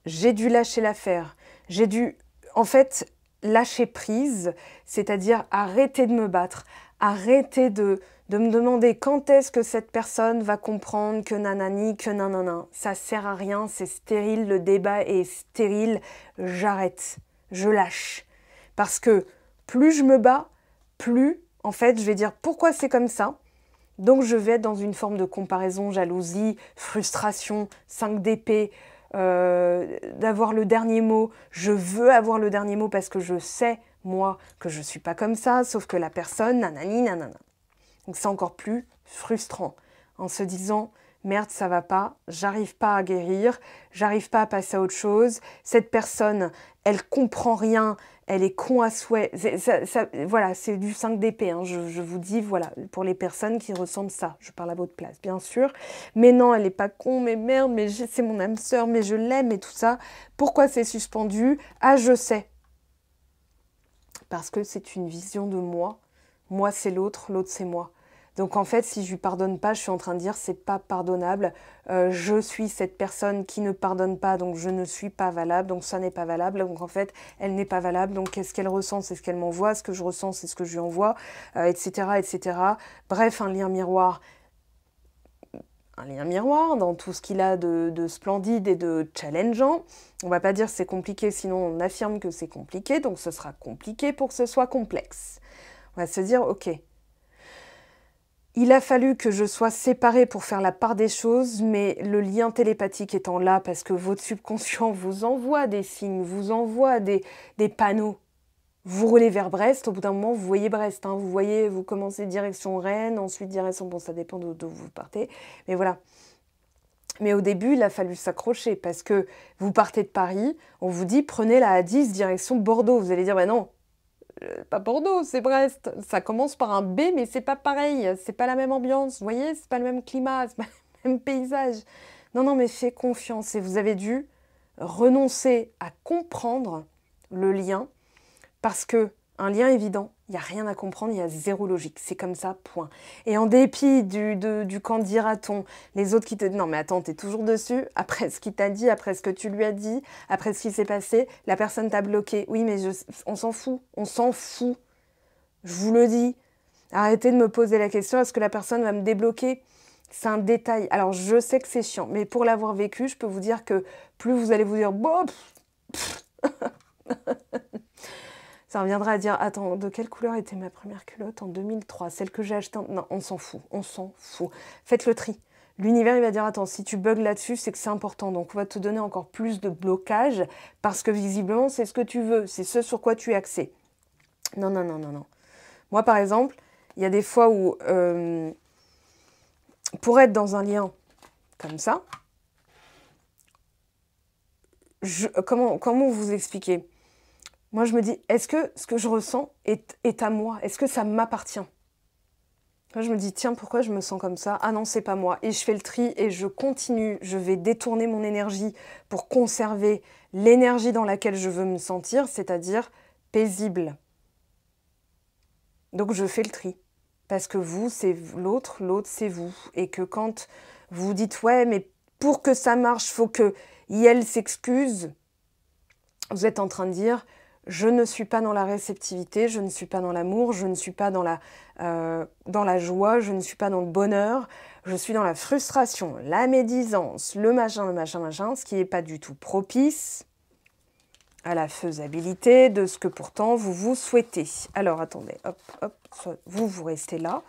j'ai dû lâcher l'affaire. J'ai dû, en fait, lâcher prise, c'est-à-dire arrêter de me battre, arrêter de me demander quand est-ce que cette personne va comprendre que nanani, que nanana. Ça sert à rien, c'est stérile, le débat est stérile, j'arrête, je lâche. Parce que plus je me bats, plus, en fait, je vais dire pourquoi c'est comme ça. Donc je vais être dans une forme de comparaison, jalousie, frustration, 5 d'épée, d'avoir le dernier mot. Je veux avoir le dernier mot parce que je sais, moi, que je ne suis pas comme ça, sauf que la personne, nanani, nanana. Donc c'est encore plus frustrant en se disant « Merde, ça va pas, j'arrive pas à guérir, j'arrive pas à passer à autre chose. Cette personne, elle comprend rien, elle est con à souhait. » Voilà, c'est du 5 d'épée. Hein. Je vous dis, voilà, pour les personnes qui ressentent ça. Je parle à votre place, bien sûr. Mais non, elle est pas con, mais merde, mais c'est mon âme sœur, mais je l'aime et tout ça. Pourquoi c'est suspendu? Ah, je sais. Parce que c'est une vision de moi. Moi, c'est l'autre, l'autre, c'est moi. Donc en fait, si je lui pardonne pas, je suis en train de dire c'est pas pardonnable. Je suis cette personne qui ne pardonne pas, donc je ne suis pas valable, donc ça n'est pas valable. Donc en fait, elle n'est pas valable. Donc qu'est-ce qu'elle ressent, c'est ce qu'elle m'envoie. Ce que je ressens, c'est ce que je lui envoie, etc., etc. Bref, un lien miroir. Un lien miroir dans tout ce qu'il a de splendide et de challengeant. On va pas dire c'est compliqué, sinon on affirme que c'est compliqué. Donc ce sera compliqué pour que ce soit complexe. On va se dire ok. Il a fallu que je sois séparée pour faire la part des choses, mais le lien télépathique étant là, parce que votre subconscient vous envoie des signes, vous envoie des panneaux. Vous roulez vers Brest, au bout d'un moment, vous voyez Brest. Hein, vous commencez direction Rennes, ensuite direction... Bon, ça dépend d'où vous partez, mais voilà. Mais au début, il a fallu s'accrocher, parce que vous partez de Paris, on vous dit, prenez la A10 direction Bordeaux. Vous allez dire, bah non, pas Bordeaux, c'est Brest. Ça commence par un B, mais c'est pas pareil. C'est pas la même ambiance, vous voyez, c'est pas le même climat, c'est pas le même paysage. Non, non, mais faites confiance. Et vous avez dû renoncer à comprendre le lien, parce que un lien évident, il n'y a rien à comprendre, il y a zéro logique. C'est comme ça, point. Et en dépit du quand dira-t-on, les autres qui te disent « Non mais attends, t'es toujours dessus ?» Après ce qu'il t'a dit, après ce que tu lui as dit, après ce qui s'est passé, la personne t'a bloqué. Oui, mais on s'en fout, on s'en fout. Je vous le dis. Arrêtez de me poser la question, est-ce que la personne va me débloquer? C'est un détail. Alors, je sais que c'est chiant, mais pour l'avoir vécu, je peux vous dire que plus vous allez vous dire « Bon, ça reviendra à dire, attends, de quelle couleur était ma première culotte en 2003? Celle que j'ai achetée Non, on s'en fout, on s'en fout. Faites le tri. l'univers il va dire attends, si tu bugs là-dessus, c'est que c'est important. Donc on va te donner encore plus de blocage parce que visiblement c'est ce que tu veux, c'est ce sur quoi tu es axé. Non, non, non, non, non. Moi par exemple, il y a des fois où pour être dans un lien comme ça, comment vous expliquer? Moi je me dis, est-ce que ce que je ressens est à moi? Est-ce que ça m'appartient? Là, je me dis, tiens, pourquoi je me sens comme ça? Ah non, c'est pas moi. Et je fais le tri et je continue. Je vais détourner mon énergie pour conserver l'énergie dans laquelle je veux me sentir, c'est-à-dire paisible. Donc, je fais le tri. Parce que vous, c'est l'autre, l'autre, c'est vous. Et que quand vous dites, ouais, mais pour que ça marche, il faut que elle s'excuse, vous êtes en train de dire, je ne suis pas dans la réceptivité, je ne suis pas dans l'amour, je ne suis pas dans la joie, je ne suis pas dans le bonheur, je suis dans la frustration, la médisance, le machin, ce qui n'est pas du tout propice à la faisabilité de ce que pourtant vous vous souhaitez. Alors attendez, hop, hop, vous restez là.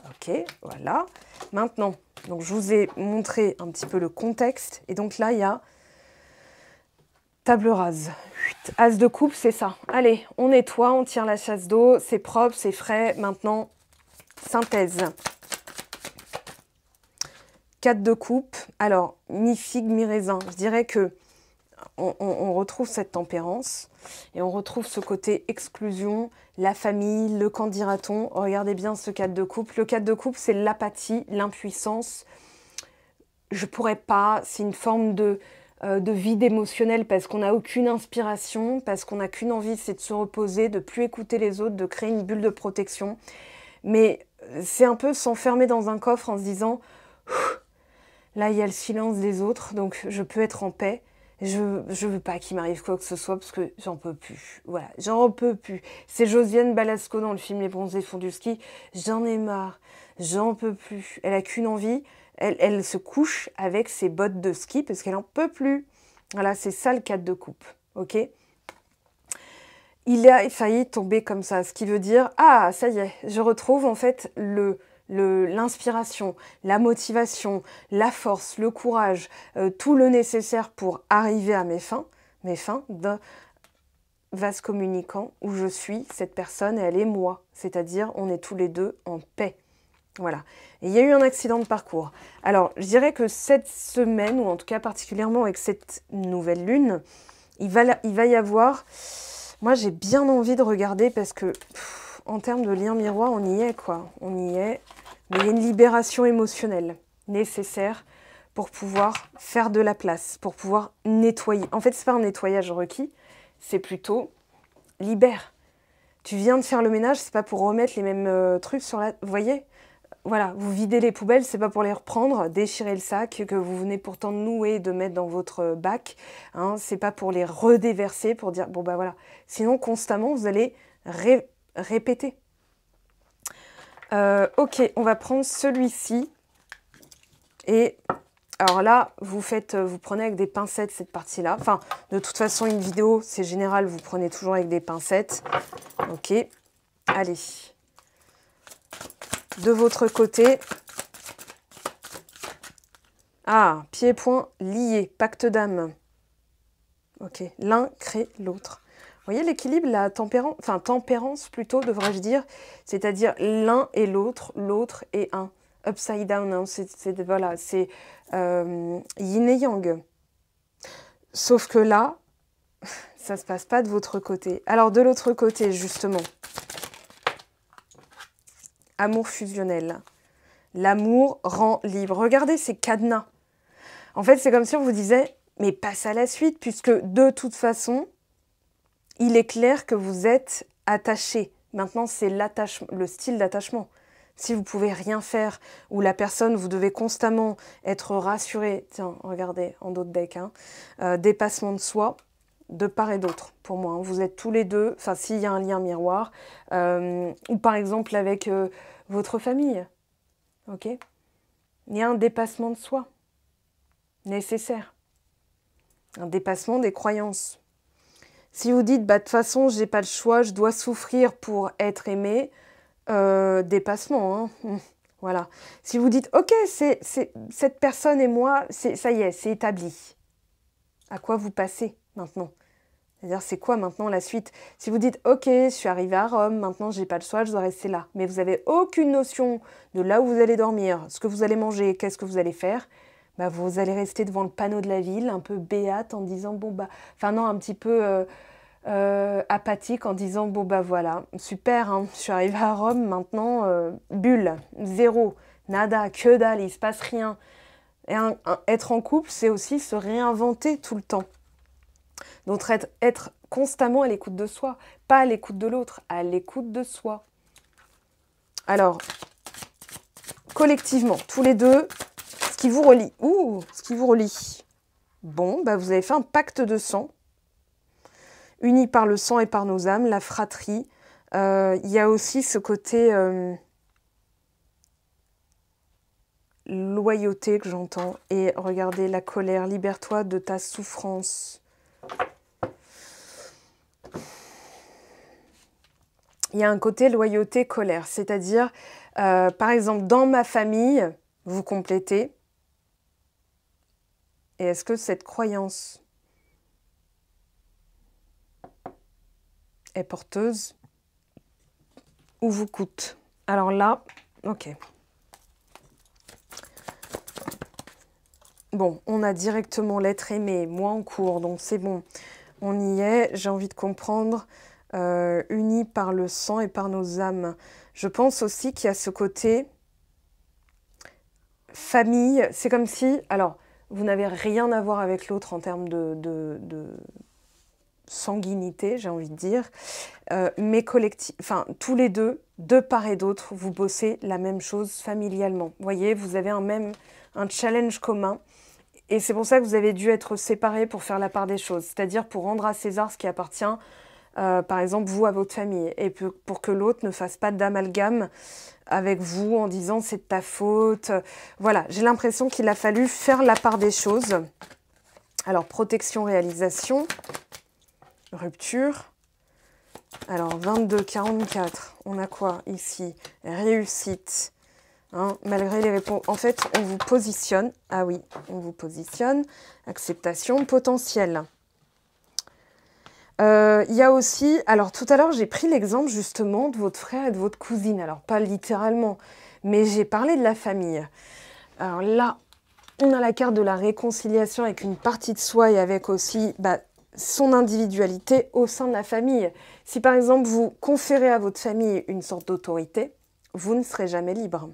Ok, voilà. Maintenant, donc je vous ai montré un petit peu le contexte, et donc là il y a table rase. As de coupe, c'est ça. Allez, on nettoie, on tire la chasse d'eau, c'est propre, c'est frais. Maintenant, synthèse. 4 de coupe. Alors, mi-figue, mi-raisin. Je dirais que on retrouve cette tempérance et on retrouve ce côté exclusion, la famille, le qu'en dira-t-on. Regardez bien ce 4 de coupe. Le 4 de coupe, c'est l'apathie, l'impuissance. Je pourrais pas, c'est une forme de vide émotionnel parce qu'on n'a aucune inspiration, parce qu'on n'a qu'une envie, c'est de se reposer, de plus écouter les autres, de créer une bulle de protection. Mais c'est un peu s'enfermer dans un coffre en se disant là, il y a le silence des autres, donc je peux être en paix. Je veux pas qu'il m'arrive quoi que ce soit parce que j'en peux plus. Voilà, j'en peux plus. C'est Josiane Balasco dans le film Les bronzés font du ski. J'en ai marre, j'en peux plus. Elle a qu'une envie. Elle se couche avec ses bottes de ski parce qu'elle n'en peut plus. Voilà, c'est ça le 4 de coupe. Ok ? Il a failli tomber comme ça, ce qui veut dire, ah, ça y est, je retrouve en fait l'inspiration, la motivation, la force, le courage, tout le nécessaire pour arriver à mes fins d'un vase communicant où je suis cette personne et elle est moi. C'est-à-dire, on est tous les deux en paix. Voilà. Et il y a eu un accident de parcours. Alors, je dirais que cette semaine, ou en tout cas particulièrement avec cette nouvelle lune, il va y avoir... Moi, j'ai bien envie de regarder parce que, en termes de lien miroir, on y est, quoi. On y est. Mais il y a une libération émotionnelle nécessaire pour pouvoir faire de la place, pour pouvoir nettoyer. En fait, c'est pas un nettoyage requis, c'est plutôt libère. Tu viens de faire le ménage, c'est pas pour remettre les mêmes trucs sur la... Vous voyez ? Voilà, vous videz les poubelles, c'est pas pour les reprendre, déchirer le sac que vous venez pourtant de nouer, de mettre dans votre bac. Hein, c'est pas pour les redéverser, pour dire, bon bah voilà. Sinon, constamment, vous allez répéter. Ok, on va prendre celui-ci. Et alors là, vous prenez avec des pincettes cette partie-là. Enfin, de toute façon, une vidéo, c'est général, vous prenez toujours avec des pincettes. Ok, allez. De votre côté, ah, pieds et poings liés, pacte d'âme. Ok, l'un crée l'autre. Vous voyez l'équilibre, la tempérance plutôt, devrais-je dire, c'est-à-dire l'un et l'autre, l'autre et un. Upside down, hein, voilà, c'est yin et yang. Sauf que là, ça ne se passe pas de votre côté. Alors de l'autre côté, justement, amour fusionnel. L'amour rend libre. Regardez ces cadenas. En fait, c'est comme si on vous disait, mais passe à la suite, puisque de toute façon, il est clair que vous êtes attaché. Maintenant, c'est le style d'attachement. Si vous pouvez rien faire, ou la personne, vous devez constamment être rassuré. Tiens, regardez, en dos de deck, hein, dépassement de soi, de part et d'autre, pour moi. Hein. Vous êtes tous les deux, enfin, s'il y a un lien miroir, ou par exemple avec votre famille, ok ? Il y a un dépassement de soi, nécessaire. Un dépassement des croyances. Si vous dites, bah, de toute façon, je n'ai pas le choix, je dois souffrir pour être aimé, dépassement, hein. Voilà. Si vous dites, ok, cette personne et moi, ça y est, c'est établi. À quoi vous passez maintenant? C'est-à-dire, c'est quoi maintenant la suite? Si vous dites, ok, je suis arrivée à Rome, maintenant j'ai pas le choix, je dois rester là. Mais vous n'avez aucune notion de là où vous allez dormir, ce que vous allez manger, qu'est-ce que vous allez faire. Bah, vous allez rester devant le panneau de la ville, un peu béate en disant, bon bah... Enfin non, un petit peu apathique en disant, bon bah voilà, super, hein, je suis arrivée à Rome, maintenant, bulle, zéro, nada, que dalle, il se passe rien. Et être en couple, c'est aussi se réinventer tout le temps. Donc être constamment à l'écoute de soi, pas à l'écoute de l'autre, à l'écoute de soi. Alors, collectivement, tous les deux, ce qui vous relie. Ce qui vous relie. Bon, bah vous avez fait un pacte de sang, unis par le sang et par nos âmes, la fratrie. Il y a aussi ce côté loyauté que j'entends. Et regardez, la colère, libère-toi de ta souffrance. Il y a un côté loyauté-colère, c'est-à-dire, par exemple, dans ma famille, vous complétez. Et est-ce que cette croyance est porteuse ou vous coûte? Alors là, ok. Bon, on a directement l'être aimé, moi en cours, donc c'est bon. On y est, j'ai envie de comprendre. Unis par le sang et par nos âmes. Je pense aussi qu'il y a ce côté famille. C'est comme si, alors, vous n'avez rien à voir avec l'autre en termes de sanguinité, j'ai envie de dire, mais tous les deux, de part et d'autre, vous bossez la même chose familialement. Vous voyez, vous avez un challenge commun. Et c'est pour ça que vous avez dû être séparés pour faire la part des choses. C'est-à-dire pour rendre à César ce qui appartient, par exemple, vous à votre famille. Et pour que l'autre ne fasse pas d'amalgame avec vous en disant c'est de ta faute. Voilà, j'ai l'impression qu'il a fallu faire la part des choses. Alors, protection, réalisation, rupture. Alors, 22, 44, on a quoi ici? Réussite. Hein, malgré les réponses, en fait, on vous positionne. Ah oui, on vous positionne. Acceptation potentielle. Il y a aussi, alors tout à l'heure, j'ai pris l'exemple justement de votre frère et de votre cousine. Alors, pas littéralement, mais j'ai parlé de la famille. Alors là, on a la carte de la réconciliation avec une partie de soi et avec aussi son individualité au sein de la famille. Si par exemple, vous conférez à votre famille une sorte d'autorité, vous ne serez jamais libre.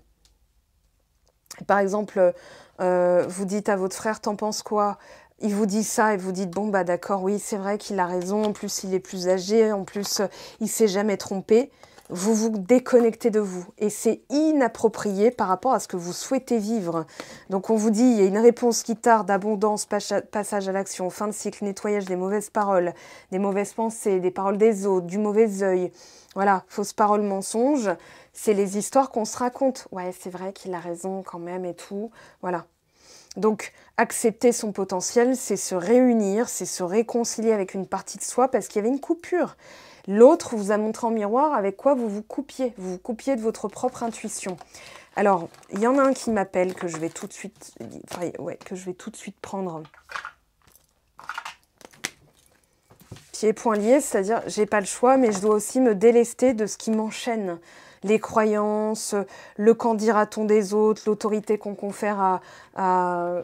Par exemple, vous dites à votre frère, t'en penses quoi? Il vous dit ça et vous dites, bon, bah d'accord, oui, c'est vrai qu'il a raison, en plus il est plus âgé, en plus il s'est jamais trompé. Vous vous déconnectez de vous et c'est inapproprié par rapport à ce que vous souhaitez vivre. Donc on vous dit, il y a une réponse qui tarde, abondance, passage à l'action, fin de cycle, nettoyage des mauvaises paroles, des mauvaises pensées, des paroles des autres, du mauvais œil. Voilà, fausses paroles, mensonges, c'est les histoires qu'on se raconte. Ouais, c'est vrai qu'il a raison quand même et tout. Voilà. Donc, accepter son potentiel, c'est se réunir, c'est se réconcilier avec une partie de soi parce qu'il y avait une coupure. L'autre vous a montré en miroir avec quoi vous vous coupiez. Vous vous coupiez de votre propre intuition. Alors, il y en a un qui m'appelle que je vais tout de suite, prendre. Pieds poings liés, c'est-à-dire j'ai pas le choix, mais je dois aussi me délester de ce qui m'enchaîne. Les croyances, le qu'en dira-t-on des autres, l'autorité qu'on confère à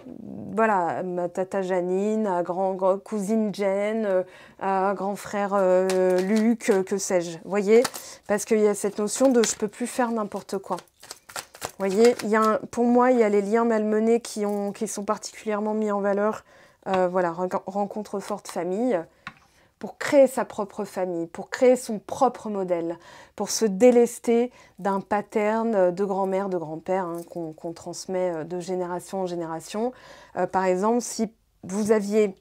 ma tata Janine, à cousine Jen, à grand frère Luc, que sais-je. Vous voyez? Parce qu'il y a cette notion de je peux plus faire n'importe quoi. Vous voyez? Pour moi, il y a les liens malmenés qui sont particulièrement mis en valeur. Rencontre forte famille. Pour créer sa propre famille, pour créer son propre modèle, pour se délester d'un pattern de grand-mère, de grand-père qu'on transmet de génération en génération. Par exemple, si vous aviez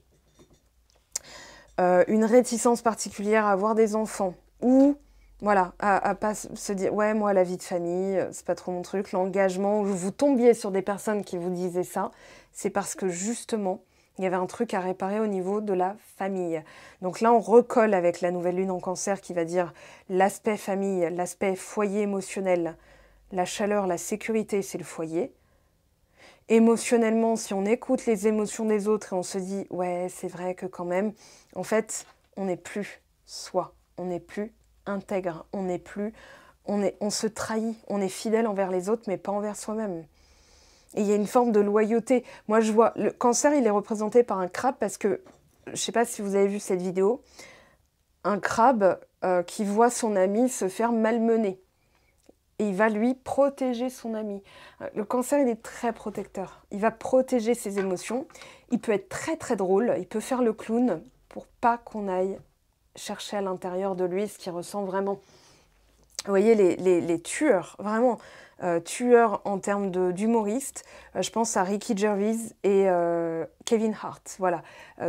une réticence particulière à avoir des enfants, ou voilà, à pas se dire « ouais, moi, la vie de famille, c'est pas trop mon truc », l'engagement, ou vous tombiez sur des personnes qui vous disaient ça, c'est parce que justement, il y avait un truc à réparer au niveau de la famille. Donc là, on recolle avec la nouvelle lune en cancer qui va dire l'aspect famille, l'aspect foyer émotionnel, la chaleur, la sécurité, c'est le foyer. Émotionnellement, si on écoute les émotions des autres et on se dit « ouais, c'est vrai que quand même », en fait, on n'est plus soi, on n'est plus intègre, on se trahit, on est fidèle envers les autres, mais pas envers soi-même. Et il y a une forme de loyauté. Moi, je vois, le cancer, il est représenté par un crabe parce que, je ne sais pas si vous avez vu cette vidéo, un crabe qui voit son ami se faire malmener. Et il va lui protéger son ami. Le cancer, il est très protecteur. Il va protéger ses émotions. Il peut être très très drôle. Il peut faire le clown pour pas qu'on aille chercher à l'intérieur de lui ce qu'il ressent vraiment. Vous voyez, les tueurs, vraiment, tueurs en termes d'humoristes, je pense à Ricky Gervais et Kevin Hart, voilà.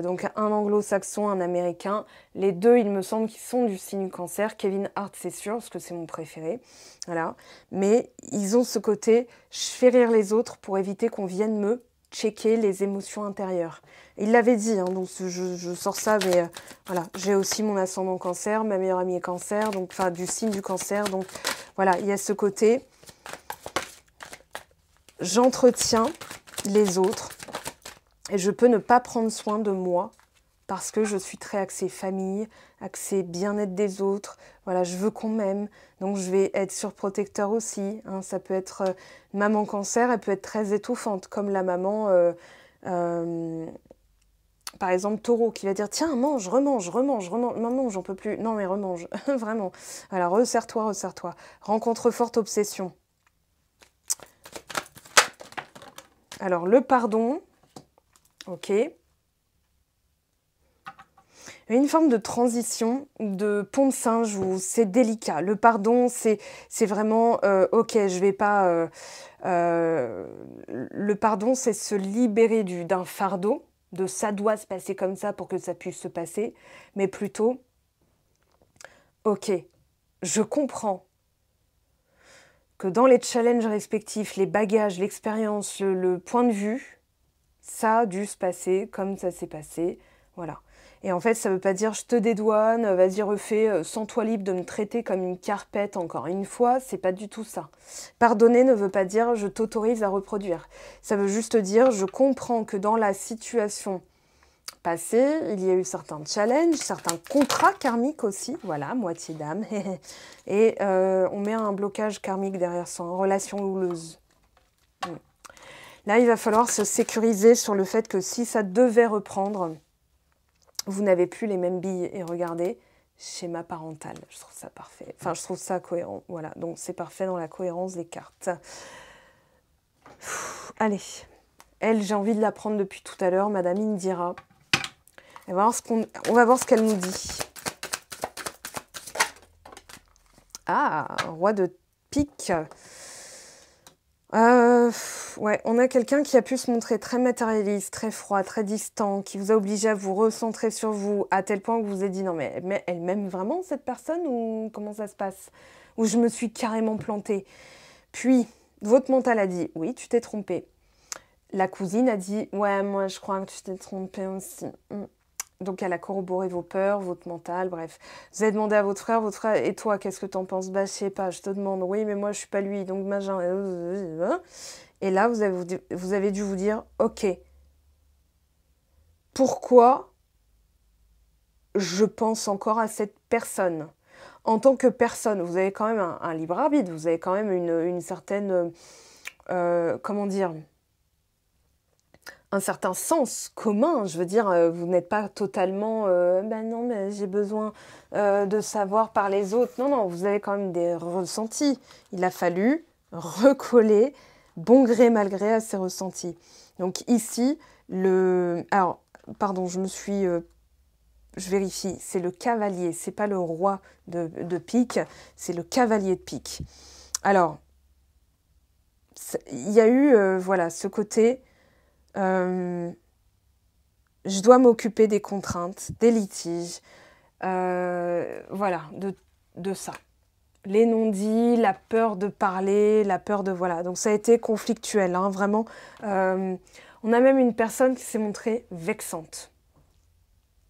Donc un anglo-saxon, un américain, les deux, il me semble qu'ils sont du signe cancer. Kevin Hart, c'est sûr, parce que c'est mon préféré, voilà. Mais ils ont ce côté, je fais rire les autres pour éviter qu'on vienne me checker les émotions intérieures. Il l'avait dit, hein, donc je sors ça, mais voilà, j'ai aussi mon ascendant cancer, ma meilleure amie est cancer, donc enfin du signe du cancer, donc voilà, il y a ce côté, j'entretiens les autres et je peux ne pas prendre soin de moi parce que je suis très axée famille, axée bien-être des autres, voilà, je veux qu'on m'aime, donc je vais être surprotecteur aussi, hein, ça peut être maman cancer, elle peut être très étouffante, comme la maman... par exemple, taureau qui va dire « Tiens, mange, remange, remange, remange. Maman, j'en peux plus. Non, mais remange. » Vraiment. Voilà, resserre-toi, resserre-toi. Rencontre forte, obsession. Alors, le pardon. Ok. Une forme de transition, de pont de singe où c'est délicat. Le pardon, c'est vraiment ok, je vais pas... le pardon, c'est se libérer d'un fardeau, de ça doit se passer comme ça pour que ça puisse se passer, mais plutôt, ok, je comprends que dans les challenges respectifs, les bagages, l'expérience, le point de vue, ça a dû se passer comme ça s'est passé, voilà. Et en fait, ça ne veut pas dire je te dédouane, vas-y refais, sens-toi libre de me traiter comme une carpette encore une fois, c'est pas du tout ça. Pardonner ne veut pas dire je t'autorise à reproduire. Ça veut juste dire je comprends que dans la situation passée, il y a eu certains challenges, certains contrats karmiques aussi, voilà, moitié d'âme, et on met un blocage karmique derrière ça, une relation houleuse. Là, il va falloir se sécuriser sur le fait que si ça devait reprendre, vous n'avez plus les mêmes billes. Et regardez, schéma parental, je trouve ça parfait. Enfin, je trouve ça cohérent. Voilà, donc c'est parfait dans la cohérence des cartes. Allez, elle, j'ai envie de la prendre depuis tout à l'heure, Madame Indira. On va voir ce qu'elle nous dit. Ah, roi de pique. Ouais, on a quelqu'un qui a pu se montrer très matérialiste, très froid, très distant, qui vous a obligé à vous recentrer sur vous, à tel point que vous vous êtes dit, non mais elle m'aime vraiment cette personne ou comment ça se passe? Ou je me suis carrément plantée. Puis, votre mental a dit, oui, tu t'es trompé. La cousine a dit, ouais, moi je crois que tu t'es trompée aussi. Donc elle a corroboré vos peurs, votre mental, bref. Vous avez demandé à votre frère, et toi, qu'est-ce que t'en penses? Bah, je sais pas, je te demande, oui, mais moi je suis pas lui, donc machin. Et là, vous avez dû vous dire, ok, pourquoi je pense encore à cette personne? En tant que personne, vous avez quand même un libre arbitre, vous avez quand même une certaine, comment dire, un certain sens commun. Je veux dire, vous n'êtes pas totalement, ben non, mais j'ai besoin de savoir par les autres. Non, non, vous avez quand même des ressentis. Il a fallu recoller bon gré mal gré à ces ressentis. Donc ici, alors, pardon, je vérifie, c'est le cavalier, c'est pas le roi de pique, c'est le cavalier de pique. Alors, il y a eu, voilà, ce côté, je dois m'occuper des contraintes, des litiges, voilà, de ça. Les non-dits, la peur de parler, la peur de... Voilà, donc ça a été conflictuel, hein, vraiment. On a même une personne qui s'est montrée vexante.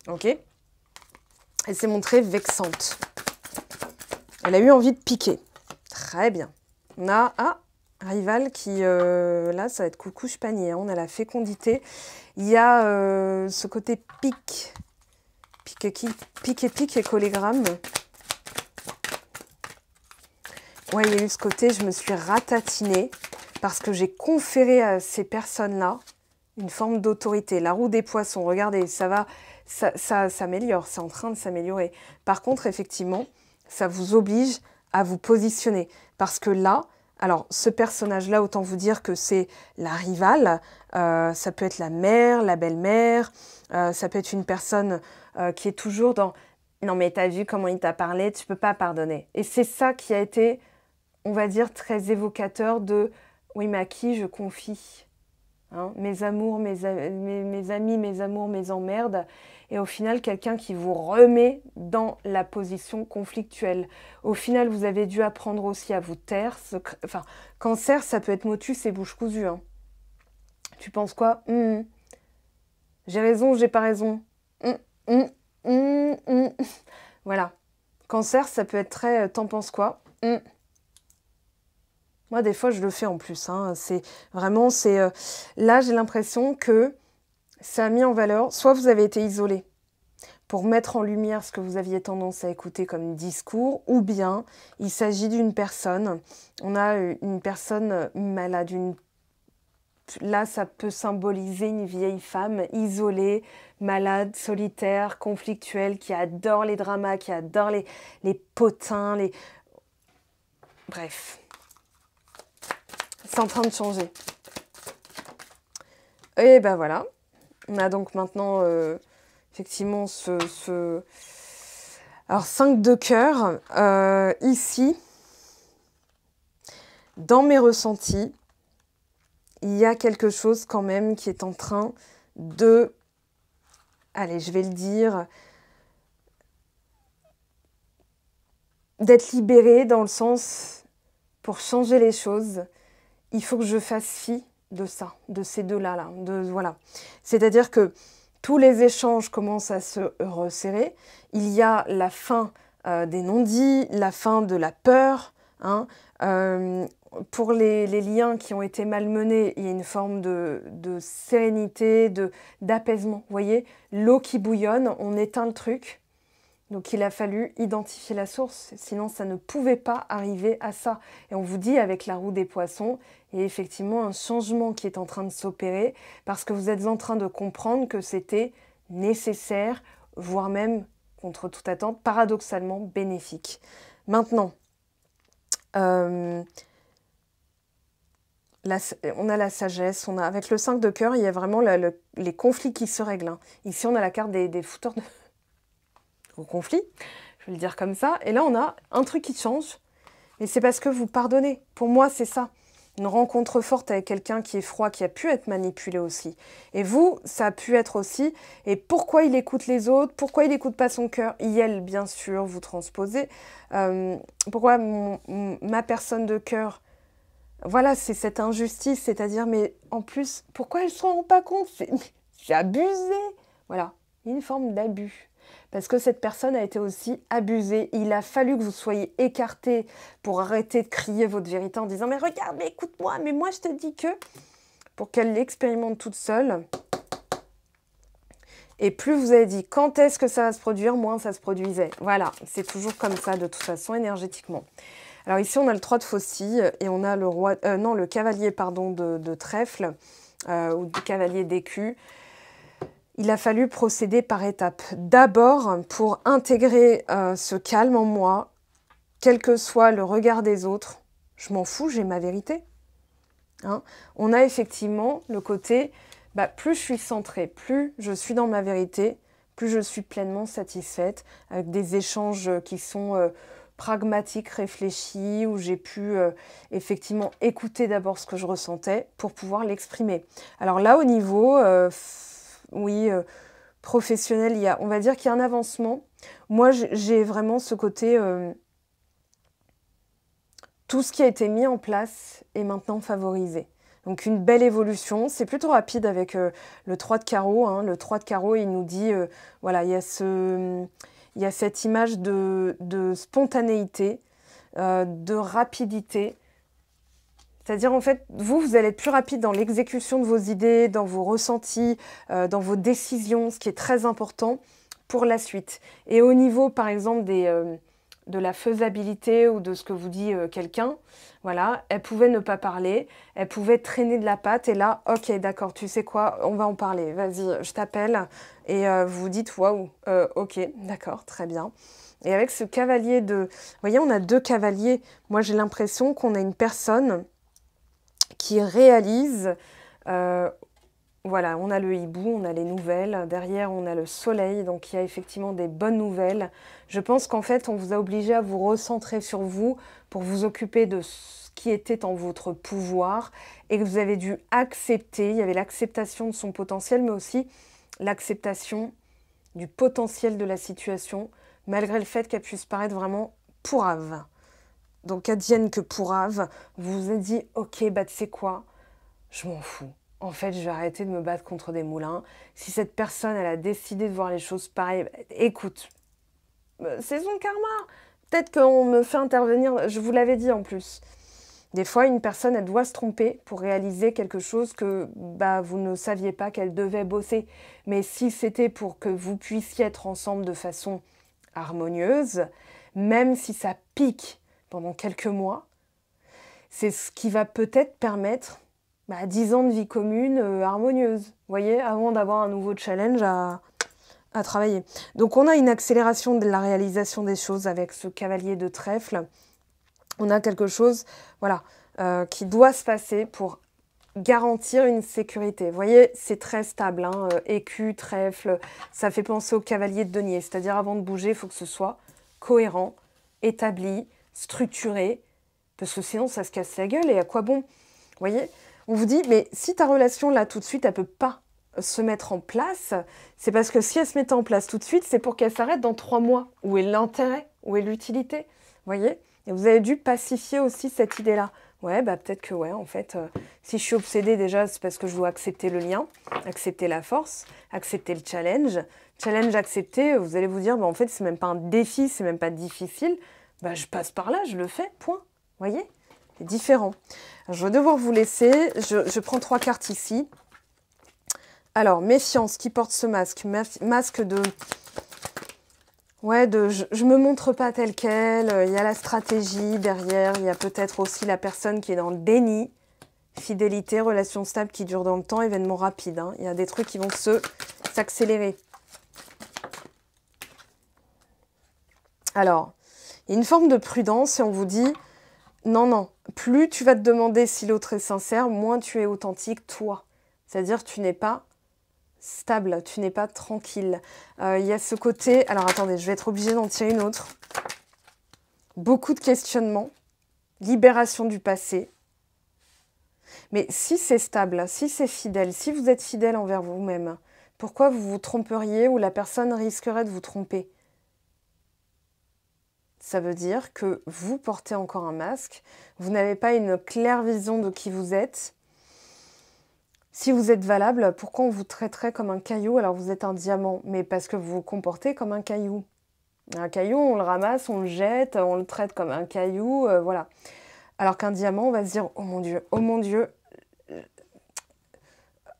Ok? Elle s'est montrée vexante. Elle a eu envie de piquer. Très bien. On a rival qui, là, ça va être coucouche panier. Hein, on a la fécondité. Il y a ce côté pique et collégramme. Ouais, il y a eu ce côté, je me suis ratatinée parce que j'ai conféré à ces personnes-là une forme d'autorité. La roue des poissons, regardez, ça s'améliore, c'est en train de s'améliorer. Par contre, effectivement, ça vous oblige à vous positionner. Parce que là, alors ce personnage-là, autant vous dire que c'est la rivale, ça peut être la mère, la belle-mère, ça peut être une personne qui est toujours dans « non mais t'as vu comment il t'a parlé, tu peux pas pardonner ». Et c'est ça qui a été, on va dire, très évocateur de « oui mais à qui je confie ?» Hein, mes amours, mes amis, mes amours, mes emmerdes. Et au final, quelqu'un qui vous remet dans la position conflictuelle. Au final, vous avez dû apprendre aussi à vous taire. Enfin, Cancer, ça peut être motus et bouche cousue. Hein. Tu penses quoi? J'ai raison, j'ai pas raison. Voilà. Cancer, ça peut être très... T'en penses quoi? Moi, des fois, je le fais en plus. Hein. C'est vraiment, là, j'ai l'impression que ça a mis en valeur, soit vous avez été isolé pour mettre en lumière ce que vous aviez tendance à écouter comme discours, ou bien il s'agit d'une personne, on a une personne malade, là, ça peut symboliser une vieille femme isolée, malade, solitaire, conflictuelle, qui adore les dramas, qui adore les potins, Bref. C'est en train de changer. Et ben voilà. On a donc maintenant, effectivement, Alors, 5 de cœur. Ici, dans mes ressentis, il y a quelque chose quand même qui est en train de... Allez, je vais le dire... D'être libéré dans le sens, pour changer les choses, il faut que je fasse fi de ça, de ces deux-là. Voilà. C'est-à-dire que tous les échanges commencent à se resserrer. Il y a la fin des non-dits, la fin de la peur. Hein. Pour les liens qui ont été malmenés, il y a une forme de sérénité, d'apaisement. Vous voyez, l'eau qui bouillonne, on éteint le truc. Donc il a fallu identifier la source, sinon ça ne pouvait pas arriver à ça. Et on vous dit avec la roue des poissons, il y a effectivement un changement qui est en train de s'opérer parce que vous êtes en train de comprendre que c'était nécessaire, voire même, contre toute attente, paradoxalement bénéfique. Maintenant, on a la sagesse, avec le 5 de cœur, il y a vraiment les conflits qui se règlent. Hein. Ici, on a la carte des fouteurs de... au conflit, je vais le dire comme ça. Et là, on a un truc qui change, et c'est parce que vous pardonnez. Pour moi, c'est ça. Une rencontre forte avec quelqu'un qui est froid, qui a pu être manipulé aussi. Et vous, ça a pu être aussi. Et pourquoi il écoute les autres? Pourquoi il n'écoute pas son cœur? Il, bien sûr, vous transposez. Pourquoi ma personne de cœur? Voilà, c'est cette injustice, c'est-à-dire, mais en plus, pourquoi elle ne se rend pas compte? J'ai abusé. Voilà, une forme d'abus. Parce que cette personne a été aussi abusée. Il a fallu que vous soyez écartés pour arrêter de crier votre vérité en disant « Mais regarde, mais écoute-moi, mais moi je te dis que... » Pour qu'elle l'expérimente toute seule. Et plus vous avez dit « Quand est-ce que ça va se produire ?» moins ça se produisait. Voilà, c'est toujours comme ça de toute façon énergétiquement. Alors ici, on a le 3 de faucille et on a le cavalier de trèfle ou du cavalier d'écu. Il a fallu procéder par étapes. D'abord, pour intégrer ce calme en moi, quel que soit le regard des autres, je m'en fous, j'ai ma vérité. Hein, on a effectivement le côté, plus je suis centrée, plus je suis dans ma vérité, plus je suis pleinement satisfaite, avec des échanges qui sont pragmatiques, réfléchis, où j'ai pu effectivement écouter d'abord ce que je ressentais pour pouvoir l'exprimer. Alors là, au niveau... oui, professionnel, on va dire qu'il y a un avancement. Moi, j'ai vraiment ce côté, tout ce qui a été mis en place est maintenant favorisé. Donc une belle évolution, c'est plutôt rapide avec le 3 de carreau. Hein. Le 3 de carreau, il nous dit, voilà, il y a cette image de spontanéité, de rapidité. C'est-à-dire, en fait, vous allez être plus rapide dans l'exécution de vos idées, dans vos ressentis, dans vos décisions, ce qui est très important pour la suite. Et au niveau, par exemple, de la faisabilité ou de ce que vous dit quelqu'un, voilà, elle pouvait ne pas parler, elle pouvait traîner de la patte, et là, ok, d'accord, tu sais quoi, on va en parler, vas-y, je t'appelle, et vous vous dites, waouh, ok, d'accord, très bien. Et avec ce cavalier de... Vous voyez, on a 2 cavaliers. Moi, j'ai l'impression qu'on a une personne qui réalise... voilà, on a le hibou, on a les nouvelles. Derrière, on a le soleil. Donc, il y a effectivement des bonnes nouvelles. Je pense qu'en fait, on vous a obligé à vous recentrer sur vous pour vous occuper de ce qui était en votre pouvoir et que vous avez dû accepter. Il y avait l'acceptation de son potentiel, mais aussi l'acceptation du potentiel de la situation, malgré le fait qu'elle puisse paraître vraiment pourrave. Donc, advienne que pourrave, vous vous êtes dit, ok, bah tu sais quoi, je m'en fous. En fait, je vais arrêter de me battre contre des moulins. Si cette personne, elle a décidé de voir les choses pareilles, bah, écoute, c'est son karma. Peut-être qu'on me fait intervenir, je vous l'avais dit en plus. Des fois, une personne, elle doit se tromper pour réaliser quelque chose que bah, vous ne saviez pas qu'elle devait bosser. Mais si c'était pour que vous puissiez être ensemble de façon harmonieuse, même si ça pique pendant quelques mois, c'est ce qui va peut-être permettre 10 ans de vie commune harmonieuse, vous voyez, avant d'avoir un nouveau challenge à travailler. Donc on a une accélération de la réalisation des choses avec ce cavalier de trèfle. On a quelque chose, voilà, qui doit se passer pour garantir une sécurité. Vous voyez, c'est très stable, hein, écu, trèfle, ça fait penser au cavalier de denier. C'est-à-dire, avant de bouger, il faut que ce soit cohérent, établi, structuré, parce que sinon, ça se casse la gueule, et à quoi bon? Vous voyez, on vous dit, mais si ta relation, là, tout de suite, elle ne peut pas se mettre en place, c'est parce que si elle se mettait en place tout de suite, c'est pour qu'elle s'arrête dans 3 mois. Où est l'intérêt? Où est l'utilité? Vous voyez? Et vous avez dû pacifier aussi cette idée-là. Ouais, bah peut-être que ouais, en fait, si je suis obsédée déjà, c'est parce que je dois accepter le lien, accepter la force, accepter le challenge. Challenge accepté, vous allez vous dire, bah, en fait, c'est même pas un défi, c'est même pas difficile. Bah, je passe par là, je le fais, point. Vous voyez? C'est différent. Alors, je vais devoir vous laisser. Je prends 3 cartes ici. Alors, méfiance, qui porte ce masque? Masque de... Ouais, je me montre pas telle quelle, il y a la stratégie derrière, il y a peut-être aussi la personne qui est dans le déni, fidélité, relation stable qui dure dans le temps, événement rapide. Hein. Il y a des trucs qui vont s'accélérer. Alors, il y a une forme de prudence et on vous dit, non, non, plus tu vas te demander si l'autre est sincère, moins tu es authentique, toi. C'est-à-dire tu n'es pas stable, tu n'es pas tranquille. Il y a ce côté... Alors, attendez, je vais être obligée d'en tirer une autre. Beaucoup de questionnements, libération du passé. Mais si c'est stable, si c'est fidèle, si vous êtes fidèle envers vous-même, pourquoi vous vous tromperiez ou la personne risquerait de vous tromper? Ça veut dire que vous portez encore un masque, vous n'avez pas une claire vision de qui vous êtes. Si vous êtes valable, pourquoi on vous traiterait comme un caillou alors vous êtes un diamant? Mais parce que vous vous comportez comme un caillou. Un caillou, on le ramasse, on le jette, on le traite comme un caillou, voilà. Alors qu'un diamant, on va se dire, oh mon Dieu,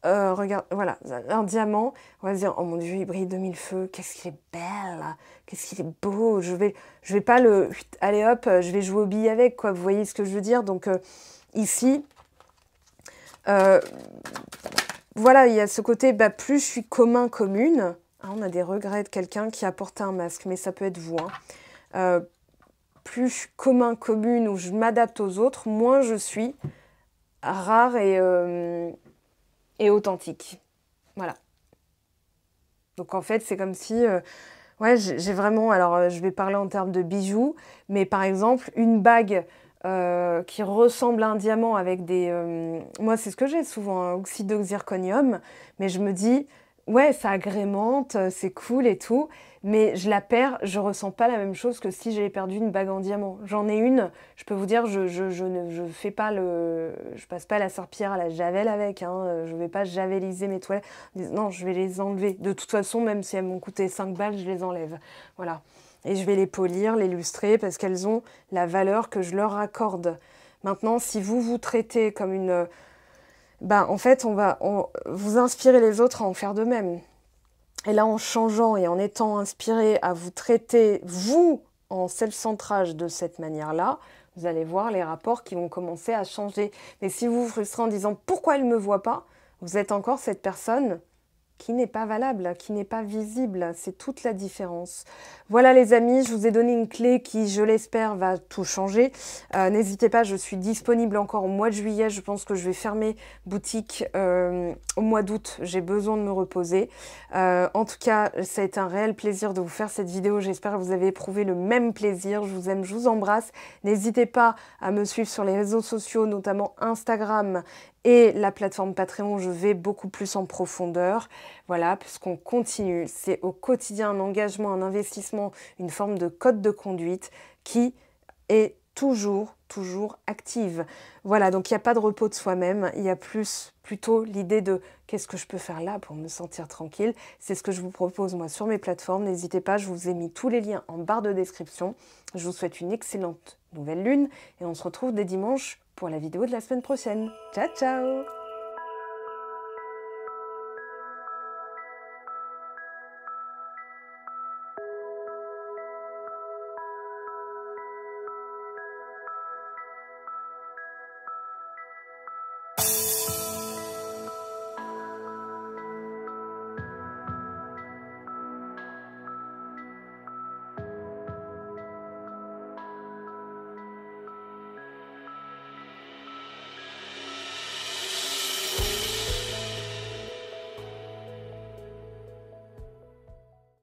regarde, voilà, un diamant, on va se dire, oh mon Dieu, il brille de mille feux, qu'est-ce qu'il est belle, qu'est-ce qu'il est beau, je vais pas le, allez hop, je vais jouer aux billes avec, quoi, vous voyez ce que je veux dire? Donc ici, voilà, il y a ce côté, plus je suis commun, commune. Hein, on a des regrets de quelqu'un qui a porté un masque, mais ça peut être vous. Hein. Plus je suis commun, commune, ou je m'adapte aux autres, moins je suis rare et authentique. Voilà. Donc en fait, c'est comme si... ouais, j'ai vraiment... Alors, je vais parler en termes de bijoux, mais par exemple, une bague... qui ressemble à un diamant avec des... moi, c'est ce que j'ai souvent, un oxyde de zirconium, mais je me dis, ouais, ça agrémente, c'est cool et tout, mais je la perds, je ressens pas la même chose que si j'avais perdu une bague en diamant. J'en ai une, je peux vous dire, je fais pas je passe pas la serpillière à la javel avec, hein, je vais pas javeliser mes toilettes. Non, je vais les enlever. De toute façon, même si elles m'ont coûté 5 balles, je les enlève. Voilà. Et je vais les polir, les lustrer, parce qu'elles ont la valeur que je leur accorde. Maintenant, si vous vous traitez comme une... en fait, vous inspirer les autres à en faire de même. Et là, en changeant et en étant inspiré à vous traiter, vous, en self-centrage de cette manière-là, vous allez voir les rapports qui vont commencer à changer. Mais si vous vous frustrez en disant « Pourquoi elle ne me voit pas ?», vous êtes encore cette personne qui n'est pas valable, qui n'est pas visible. C'est toute la différence. Voilà les amis, je vous ai donné une clé qui, je l'espère, va tout changer. N'hésitez pas, je suis disponible encore au mois de juillet. Je pense que je vais fermer boutique au mois d'août. J'ai besoin de me reposer. En tout cas, ça a été un réel plaisir de vous faire cette vidéo. J'espère que vous avez éprouvé le même plaisir. Je vous aime, je vous embrasse. N'hésitez pas à me suivre sur les réseaux sociaux, notamment Instagram et la plateforme Patreon. Je vais beaucoup plus en profondeur. Voilà, puisqu'on continue. C'est au quotidien un engagement, un investissement, une forme de code de conduite qui est toujours active. Voilà, donc il n'y a pas de repos de soi-même, il y a plutôt l'idée de qu'est-ce que je peux faire là pour me sentir tranquille. C'est ce que je vous propose moi sur mes plateformes. N'hésitez pas, je vous ai mis tous les liens en barre de description. Je vous souhaite une excellente nouvelle lune et on se retrouve dès dimanche pour la vidéo de la semaine prochaine. Ciao, ciao!